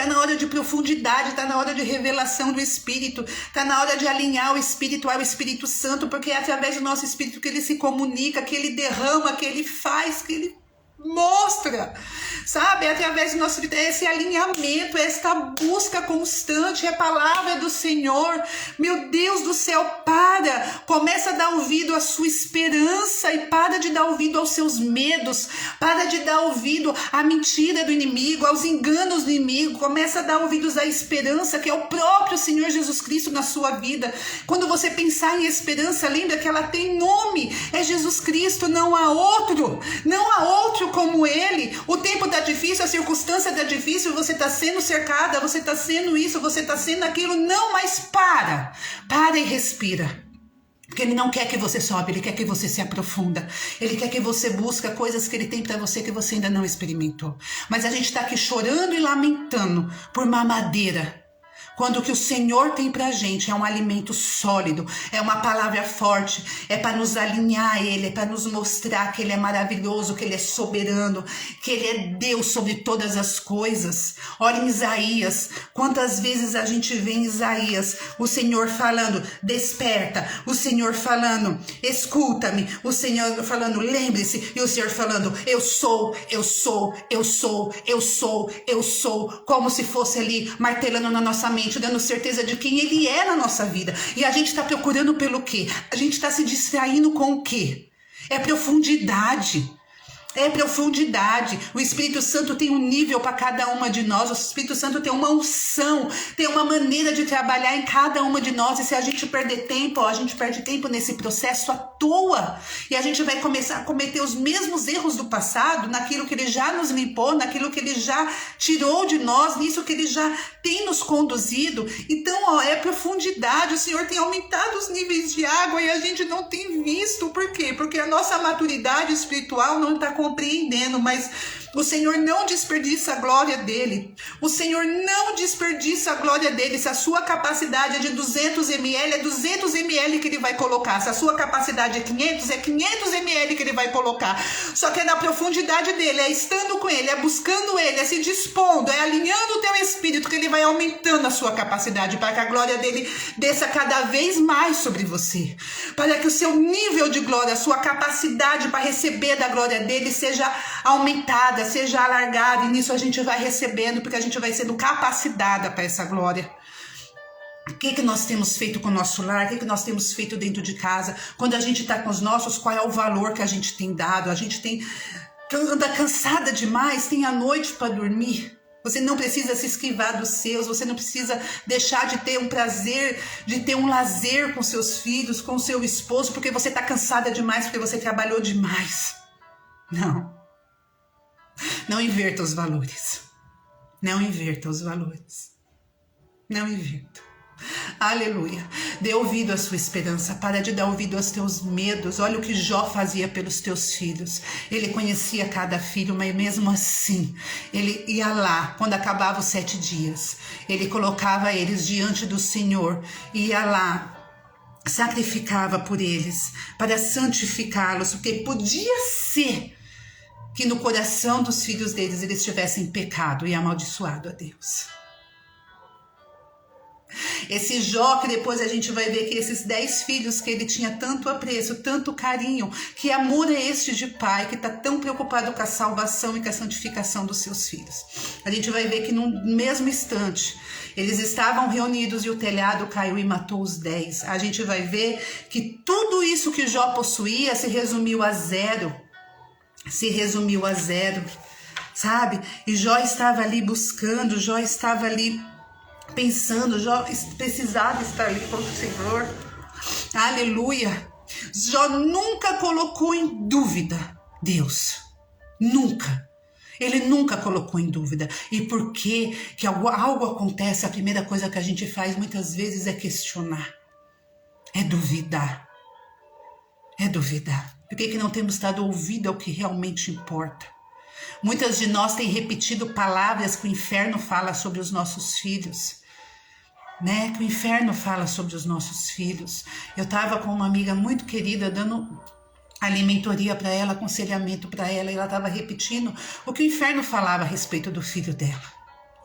Está na hora de profundidade, está na hora de revelação do Espírito, está na hora de alinhar o Espírito ao Espírito Santo, porque é através do nosso Espírito que ele se comunica, que ele derrama, que ele faz, que ele mostra, sabe? É através do nosso Espírito, esse alinhamento, esta busca constante, é a palavra do Senhor. Meu Deus do céu, começa a dar ouvido à sua esperança e para de dar ouvido aos seus medos, para de dar ouvido à mentira do inimigo, aos enganos do inimigo, começa a dar ouvidos à esperança, que é o próprio Senhor Jesus Cristo na sua vida. Quando você pensar em esperança, lembra que ela tem nome, é Jesus Cristo, não há outro como ele. O tempo tá difícil, a circunstância tá difícil, você tá sendo cercada, você tá sendo isso, você tá sendo aquilo, não, mas para e respira. Porque ele não quer que você sobe, ele quer que você se aprofunda. Ele quer que você busque coisas que ele tem para você que você ainda não experimentou. Mas a gente está aqui chorando e lamentando por mamadeira, quando o que o Senhor tem pra gente é um alimento sólido, é uma palavra forte, é para nos alinhar a Ele, é para nos mostrar que Ele é maravilhoso, que Ele é soberano, que Ele é Deus sobre todas as coisas. Olha em Isaías, quantas vezes a gente vê em Isaías o Senhor falando, desperta, o Senhor falando, escuta-me, o Senhor falando, lembre-se, e o Senhor falando, eu sou, como se fosse ali martelando na nossa mente, dando certeza de quem ele é na nossa vida. E a gente está procurando pelo quê? A gente está se distraindo com o quê? É profundidade. É profundidade. O Espírito Santo tem um nível para cada uma de nós. O Espírito Santo tem uma unção, tem uma maneira de trabalhar em cada uma de nós. E se a gente perder tempo, a gente perde tempo nesse processo à toa. E a gente vai começar a cometer os mesmos erros do passado, naquilo que ele já nos limpou, naquilo que ele já tirou de nós, nisso que ele já tem nos conduzido. Então, é profundidade. O Senhor tem aumentado os níveis de água e a gente não tem visto. Por quê? Porque a nossa maturidade espiritual não está compreendendo, mas o Senhor não desperdiça a glória dele. O Senhor não desperdiça a glória dele. Se a sua capacidade é de 200 ml, é 200 ml que ele vai colocar. Se a sua capacidade é 500, é 500 ml que ele vai colocar. Só que é na profundidade dele, é estando com ele, é buscando ele, é se dispondo, é alinhando o teu espírito que ele vai aumentando a sua capacidade para que a glória dele desça cada vez mais sobre você. Para que o seu nível de glória, a sua capacidade para receber da glória dele seja aumentada, seja alargada, e nisso a gente vai recebendo, porque a gente vai sendo capacitada para essa glória. O que nós temos feito com o nosso lar? O que nós temos feito dentro de casa? Quando a gente está com os nossos, qual é o valor que a gente tem dado? A gente anda cansada demais, tem a noite para dormir. Você não precisa se esquivar dos seus, você não precisa deixar de ter um prazer, de ter um lazer com seus filhos, com seu esposo, porque você está cansada demais, porque você trabalhou demais. Não inverta os valores. Não inverta os valores. Não inverta. Aleluia. Dê ouvido à sua esperança. Para de dar ouvido aos teus medos. Olha o que Jó fazia pelos teus filhos. Ele conhecia cada filho, mas mesmo assim, ele ia lá, quando acabava os 7 dias. Ele colocava eles diante do Senhor. Ia lá, sacrificava por eles, para santificá-los, porque podia ser que no coração dos filhos deles eles tivessem pecado e amaldiçoado a Deus. Esse Jó, que depois a gente vai ver que esses 10 filhos que ele tinha tanto apreço, tanto carinho, que amor é este de pai, que está tão preocupado com a salvação e com a santificação dos seus filhos. A gente vai ver que no mesmo instante, eles estavam reunidos e o telhado caiu e matou os 10. A gente vai ver que tudo isso que Jó possuía se resumiu a zero. Sabe? E Jó estava ali buscando, Jó estava ali pensando, Jó precisava estar ali com o Senhor. Aleluia. Jó nunca colocou em dúvida Deus. Nunca. Ele nunca colocou em dúvida. E por que algo acontece, a primeira coisa que a gente faz muitas vezes é questionar. É duvidar. Por que não temos dado ouvido ao que realmente importa? Muitas de nós têm repetido palavras que o inferno fala sobre os nossos filhos. Que o inferno fala sobre os nossos filhos. Eu estava com uma amiga muito querida dando mentoria para ela, aconselhamento para ela, e ela estava repetindo o que o inferno falava a respeito do filho dela.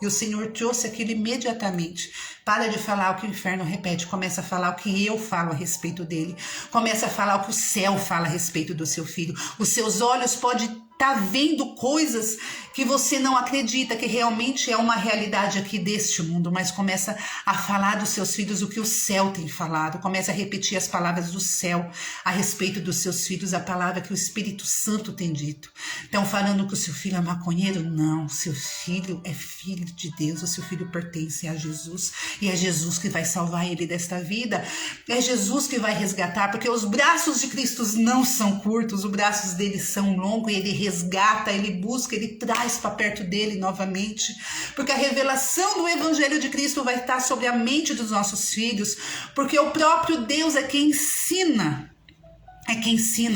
E o Senhor trouxe aquilo imediatamente. Para de falar o que o inferno repete. Começa a falar o que eu falo a respeito dele. Começa a falar o que o céu fala a respeito do seu filho. Os seus olhos podem estar vendo coisas que você não acredita, que realmente é uma realidade aqui deste mundo. Mas começa a falar dos seus filhos o que o céu tem falado. Começa a repetir as palavras do céu a respeito dos seus filhos. A palavra que o Espírito Santo tem dito. Estão falando que o seu filho é maconheiro? Não. Seu filho é filho de Deus, o seu filho pertence a Jesus, e é Jesus que vai salvar ele desta vida, é Jesus que vai resgatar, porque os braços de Cristo não são curtos, os braços dele são longos, e ele resgata, ele busca, ele traz para perto dele novamente, porque a revelação do Evangelho de Cristo vai estar sobre a mente dos nossos filhos, porque o próprio Deus é quem ensina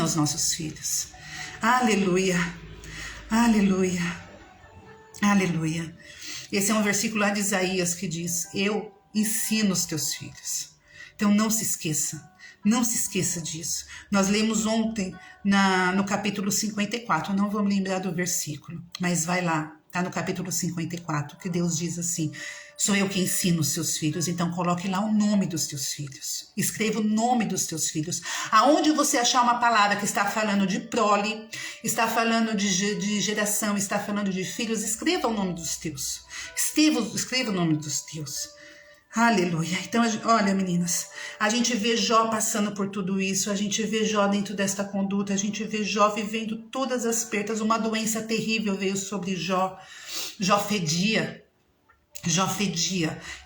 os nossos filhos. Aleluia, aleluia, aleluia. Esse é um versículo lá de Isaías que diz: eu ensino os teus filhos. Então não se esqueça disso. Nós lemos ontem no capítulo 54, não vou me lembrar do versículo, mas vai lá, tá no capítulo 54, que Deus diz assim: sou eu que ensino os seus filhos, então coloque lá o nome dos teus filhos. Escreva o nome dos teus filhos. Aonde você achar uma palavra que está falando de prole, está falando de geração, está falando de filhos, escreva o nome dos teus. Escreva o nome dos teus. Aleluia. Então, olha, meninas, a gente vê Jó passando por tudo isso, a gente vê Jó dentro desta conduta, a gente vê Jó vivendo todas as perdas. Uma doença terrível veio sobre Jó. Jó fedia.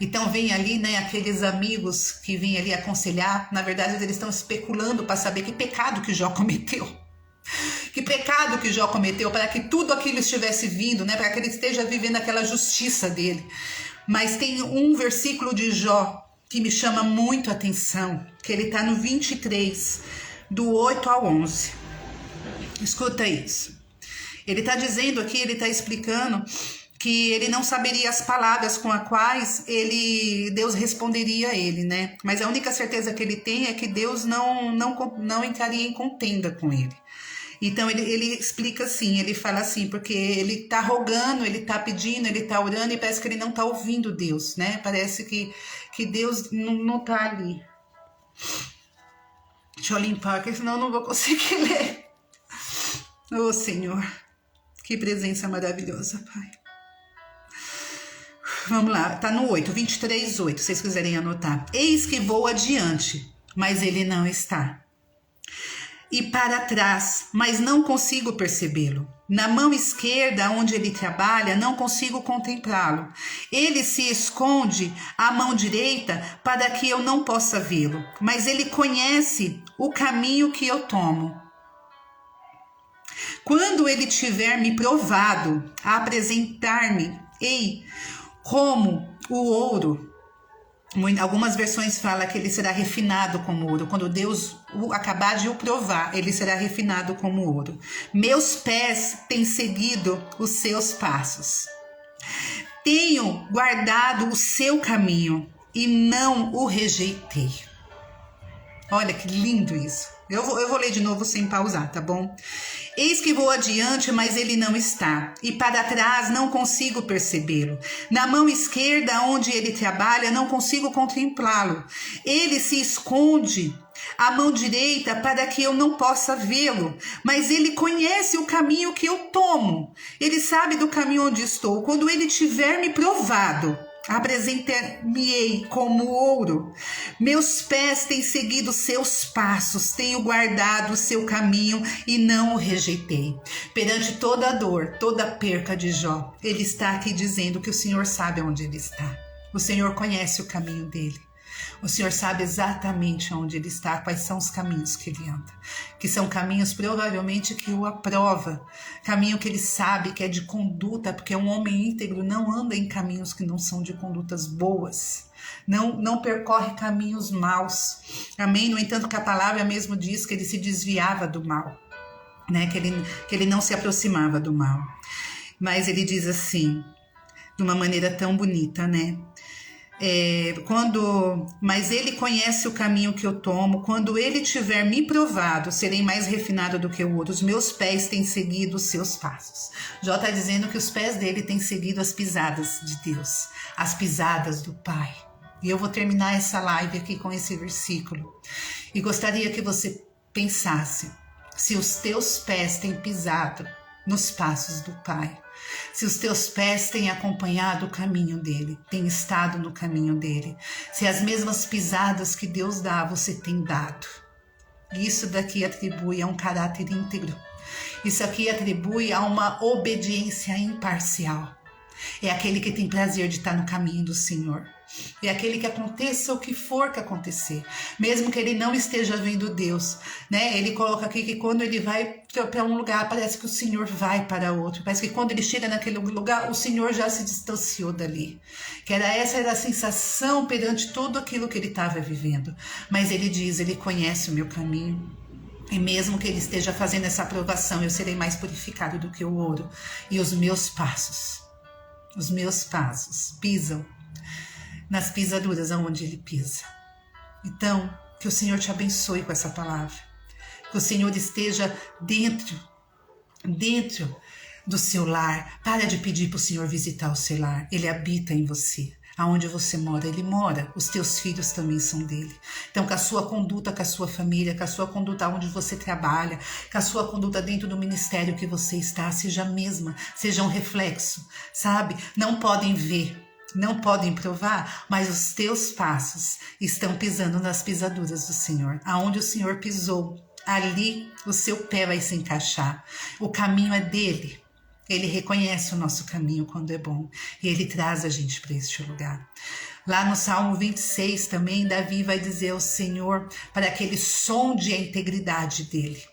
Então vem ali, né, aqueles amigos que vêm ali aconselhar. Na verdade, eles estão especulando para saber que pecado que Jó cometeu. Que pecado que Jó cometeu, para que tudo aquilo estivesse vindo, né, para que ele esteja vivendo aquela justiça dele. Mas tem um versículo de Jó que me chama muito a atenção, que ele está no 23, do 8 ao 11. Escuta isso. Ele está dizendo aqui, ele está explicando que ele não saberia as palavras com as quais Deus responderia a ele, né? Mas a única certeza que ele tem é que Deus não entraria em contenda com ele. Então ele explica assim, ele fala assim, porque ele tá rogando, ele tá pedindo, ele tá orando e parece que ele não tá ouvindo Deus, né? Parece que Deus não tá ali. Deixa eu limpar, porque senão eu não vou conseguir ler. Oh, Senhor, que presença maravilhosa, Pai. Vamos lá, tá no 8, 23, 8, se vocês quiserem anotar. Eis que vou adiante, mas ele não está. E para trás, mas não consigo percebê-lo. Na mão esquerda, onde ele trabalha, não consigo contemplá-lo. Ele se esconde à mão direita para que eu não possa vê-lo. Mas ele conhece o caminho que eu tomo. Quando ele tiver me provado a apresentar-me-ei como o ouro. Algumas versões falam que ele será refinado como ouro. Quando Deus acabar de o provar, ele será refinado como ouro. Meus pés têm seguido os seus passos. Tenho guardado o seu caminho e não o rejeitei. Olha que lindo isso. Eu vou ler de novo sem pausar, tá bom? Eis que vou adiante, mas ele não está, e para trás não consigo percebê-lo. Na mão esquerda, onde ele trabalha, não consigo contemplá-lo. Ele se esconde à mão direita para que eu não possa vê-lo, mas ele conhece o caminho que eu tomo. Ele sabe do caminho onde estou. Quando ele tiver me provado, apresentar-me-ei como ouro. Meus pés têm seguido seus passos, tenho guardado o seu caminho e não o rejeitei. Perante toda a dor, toda a perca de Jó, ele está aqui dizendo que o Senhor sabe onde ele está. O Senhor conhece o caminho dele. O Senhor sabe exatamente onde ele está, quais são os caminhos que ele anda. Que são caminhos provavelmente que o aprova. Caminho que ele sabe que é de conduta, porque um homem íntegro não anda em caminhos que não são de condutas boas. Não percorre caminhos maus. Amém? No entanto, que a palavra mesmo diz que ele se desviava do mal. Né? Que ele não se aproximava do mal. Mas ele diz assim, de uma maneira tão bonita, né? Mas ele conhece o caminho que eu tomo. Quando ele tiver me provado, serei mais refinado do que o ouro. Os meus pés têm seguido os seus passos. Jó está dizendo que os pés dele têm seguido as pisadas de Deus, as pisadas do Pai. E eu vou terminar essa live aqui com esse versículo. E gostaria que você pensasse se os teus pés têm pisado nos passos do Pai. Se os teus pés têm acompanhado o caminho dele, têm estado no caminho dele. Se as mesmas pisadas que Deus dá, você tem dado. Isso daqui atribui a um caráter íntegro. Isso aqui atribui a uma obediência imparcial. É aquele que tem prazer de estar no caminho do Senhor. É aquele que aconteça o que for que acontecer, mesmo que ele não esteja vendo Deus, né? Ele coloca aqui que quando ele vai para um lugar, parece que o Senhor vai para outro. Parece que quando ele chega naquele lugar, o Senhor já se distanciou dali. Essa era a sensação perante tudo aquilo que ele estava vivendo. Mas ele diz, ele conhece o meu caminho. E mesmo que ele esteja fazendo essa aprovação, eu serei mais purificado do que o ouro. E os meus passos pisam nas pisaduras aonde ele pisa. Então, que o Senhor te abençoe com essa palavra. Que o Senhor esteja dentro do seu lar. Para de pedir para o Senhor visitar o seu lar. Ele habita em você. Aonde você mora, ele mora. Os teus filhos também são dele. Então, com a sua conduta, com a sua família, com a sua conduta onde você trabalha, com a sua conduta dentro do ministério que você está, seja a mesma, seja um reflexo, sabe? Não podem ver, não podem provar, mas os teus passos estão pisando nas pisaduras do Senhor. Aonde o Senhor pisou, ali o seu pé vai se encaixar. O caminho é dele. Ele reconhece o nosso caminho quando é bom e ele traz a gente para este lugar. Lá no Salmo 26 também, Davi vai dizer ao Senhor para que ele sonde a integridade dele,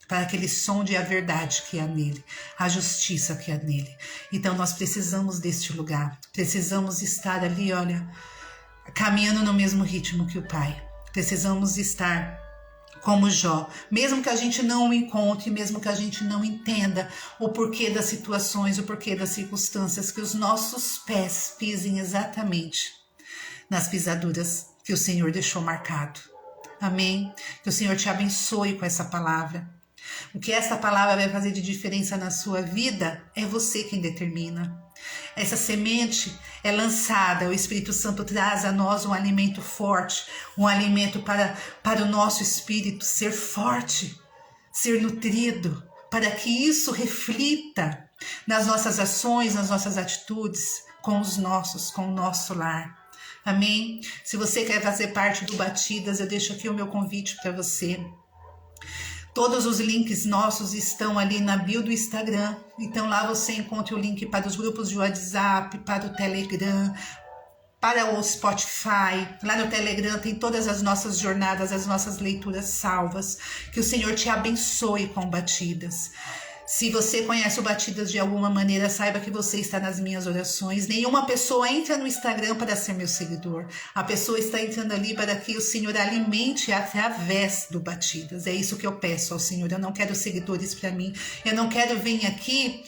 para que ele sonde a verdade que há nele, a justiça que há nele. Então nós precisamos deste lugar, precisamos estar ali, olha, caminhando no mesmo ritmo que o Pai. Precisamos estar como Jó, mesmo que a gente não o encontre, mesmo que a gente não entenda o porquê das situações, o porquê das circunstâncias, que os nossos pés pisem exatamente nas pisaduras que o Senhor deixou marcado. Amém? Que o Senhor te abençoe com essa palavra. O que essa palavra vai fazer de diferença na sua vida é você quem determina. Essa semente é lançada, o Espírito Santo traz a nós um alimento forte, um alimento para o nosso espírito ser forte, ser nutrido, para que isso reflita nas nossas ações, nas nossas atitudes, com o nosso lar. Amém? Se você quer fazer parte do Batidas, eu deixo aqui o meu convite para você. Todos os links nossos estão ali na bio do Instagram. Então lá você encontra o link para os grupos de WhatsApp, para o Telegram, para o Spotify. Lá no Telegram tem todas as nossas jornadas, as nossas leituras salvas. Que o Senhor te abençoe com Batidas. Se você conhece o Batidas de alguma maneira, saiba que você está nas minhas orações. Nenhuma pessoa entra no Instagram para ser meu seguidor. A pessoa está entrando ali para que o Senhor alimente através do Batidas. É isso que eu peço ao Senhor. Eu não quero seguidores para mim. Eu não quero vir aqui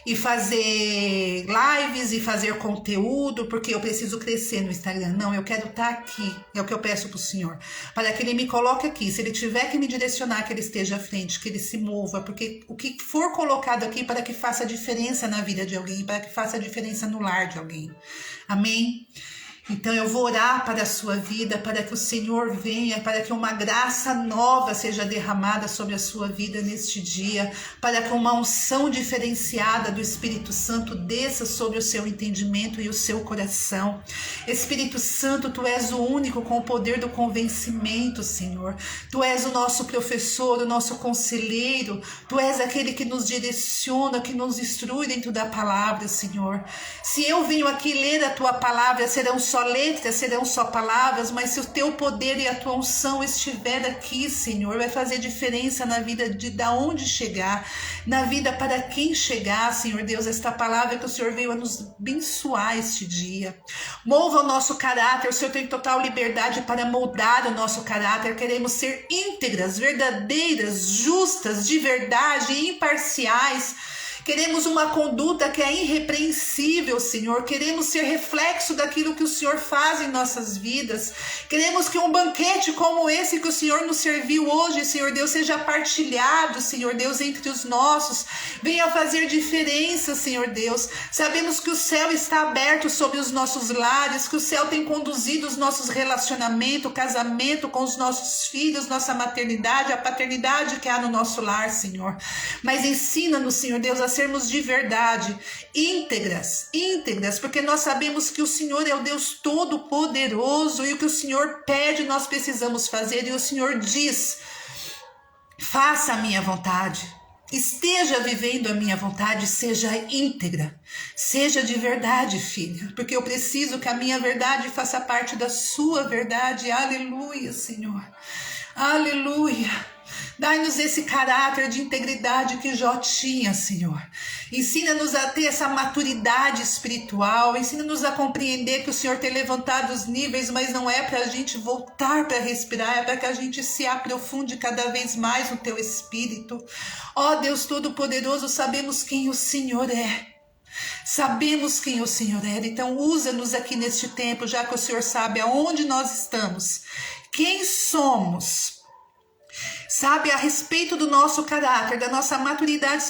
e fazer lives e fazer conteúdo porque eu preciso crescer no Instagram. Não, eu quero estar aqui. É o que eu peço para o Senhor. Para que Ele me coloque aqui. Se Ele tiver que me direcionar, que Ele esteja à frente, que Ele se mova. Porque o que for colocado aqui para que faça diferença na vida de alguém, para que faça diferença no lar de alguém. Amém? Então eu vou orar para a sua vida, para que o Senhor venha, para que uma graça nova seja derramada sobre a sua vida neste dia, para que uma unção diferenciada do Espírito Santo desça sobre o seu entendimento e o seu coração. Espírito Santo, Tu és o único com o poder do convencimento, Senhor. Tu és o nosso professor, o nosso conselheiro. Tu és aquele que nos direciona, que nos instrui dentro da palavra, Senhor. Se eu venho aqui ler a Tua palavra, serão só letras, serão só palavras, mas se o Teu poder e a Tua unção estiver aqui, Senhor, vai fazer diferença na vida de onde chegar, na vida para quem chegar, Senhor Deus, esta palavra que o Senhor veio a nos abençoar este dia. Mova o nosso caráter, o Senhor tem total liberdade para moldar o nosso caráter. Queremos ser íntegras, verdadeiras, justas, de verdade, imparciais. Queremos uma conduta que é irrepreensível, Senhor. Queremos ser reflexo daquilo que o Senhor faz em nossas vidas. Queremos que um banquete como esse que o Senhor nos serviu hoje, Senhor Deus, seja partilhado, Senhor Deus, entre os nossos. Venha fazer diferença, Senhor Deus. Sabemos que o céu está aberto sobre os nossos lares, que o céu tem conduzido os nossos relacionamentos, casamento com os nossos filhos, nossa maternidade, a paternidade que há no nosso lar, Senhor. Mas ensina-nos, Senhor Deus, a sermos de verdade íntegras, porque nós sabemos que o Senhor é o Deus Todo-Poderoso e o que o Senhor pede nós precisamos fazer, e o Senhor diz: faça a minha vontade, esteja vivendo a minha vontade, seja íntegra, seja de verdade, filha, porque eu preciso que a minha verdade faça parte da sua verdade. Aleluia, Senhor, aleluia. Dai-nos esse caráter de integridade que Jó tinha, Senhor. Ensina-nos a ter essa maturidade espiritual. Ensina-nos a compreender que o Senhor tem levantado os níveis, mas não é para a gente voltar para respirar, é para que a gente se aprofunde cada vez mais no Teu Espírito. Ó Deus Todo-Poderoso, sabemos quem o Senhor é. Sabemos quem o Senhor é. Então usa-nos aqui neste tempo, já que o Senhor sabe aonde nós estamos, quem somos. Sabe a respeito do nosso caráter, da nossa maturidade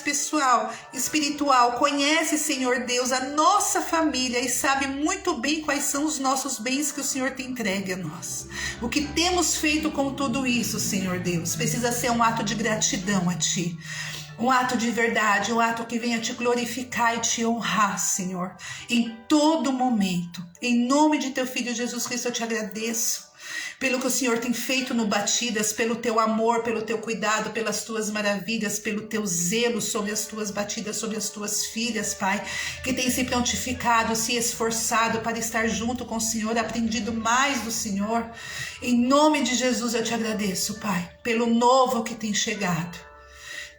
espiritual. Conhece, Senhor Deus, a nossa família e sabe muito bem quais são os nossos bens que o Senhor tem entregue a nós. O que temos feito com tudo isso, Senhor Deus, precisa ser um ato de gratidão a Ti. Um ato de verdade, um ato que venha te glorificar e te honrar, Senhor, em todo momento. Em nome de Teu Filho Jesus Cristo, eu te agradeço pelo que o Senhor tem feito no Batidas, pelo Teu amor, pelo Teu cuidado, pelas Tuas maravilhas, pelo Teu zelo sobre as Tuas Batidas, sobre as Tuas filhas, Pai, que tem se prontificado, se esforçado para estar junto com o Senhor, aprendido mais do Senhor. Em nome de Jesus eu te agradeço, Pai, pelo novo que tem chegado.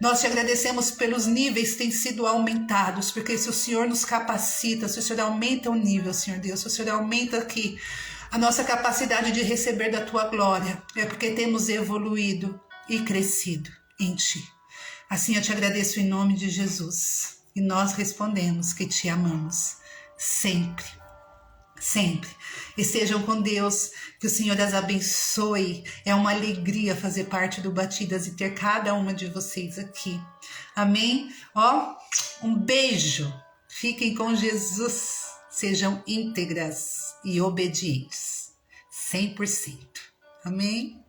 Nós te agradecemos pelos níveis que têm sido aumentados, porque se o Senhor nos capacita, se o Senhor aumenta o nível, Senhor Deus, se o Senhor aumenta aqui a nossa capacidade de receber da Tua glória, é porque temos evoluído e crescido em Ti. Assim eu te agradeço em nome de Jesus. E nós respondemos que Te amamos sempre, sempre. Estejam com Deus, que o Senhor as abençoe. É uma alegria fazer parte do Batidas e ter cada uma de vocês aqui. Amém? Ó, um beijo. Fiquem com Jesus. Sejam íntegras e obedientes, 100%. Amém?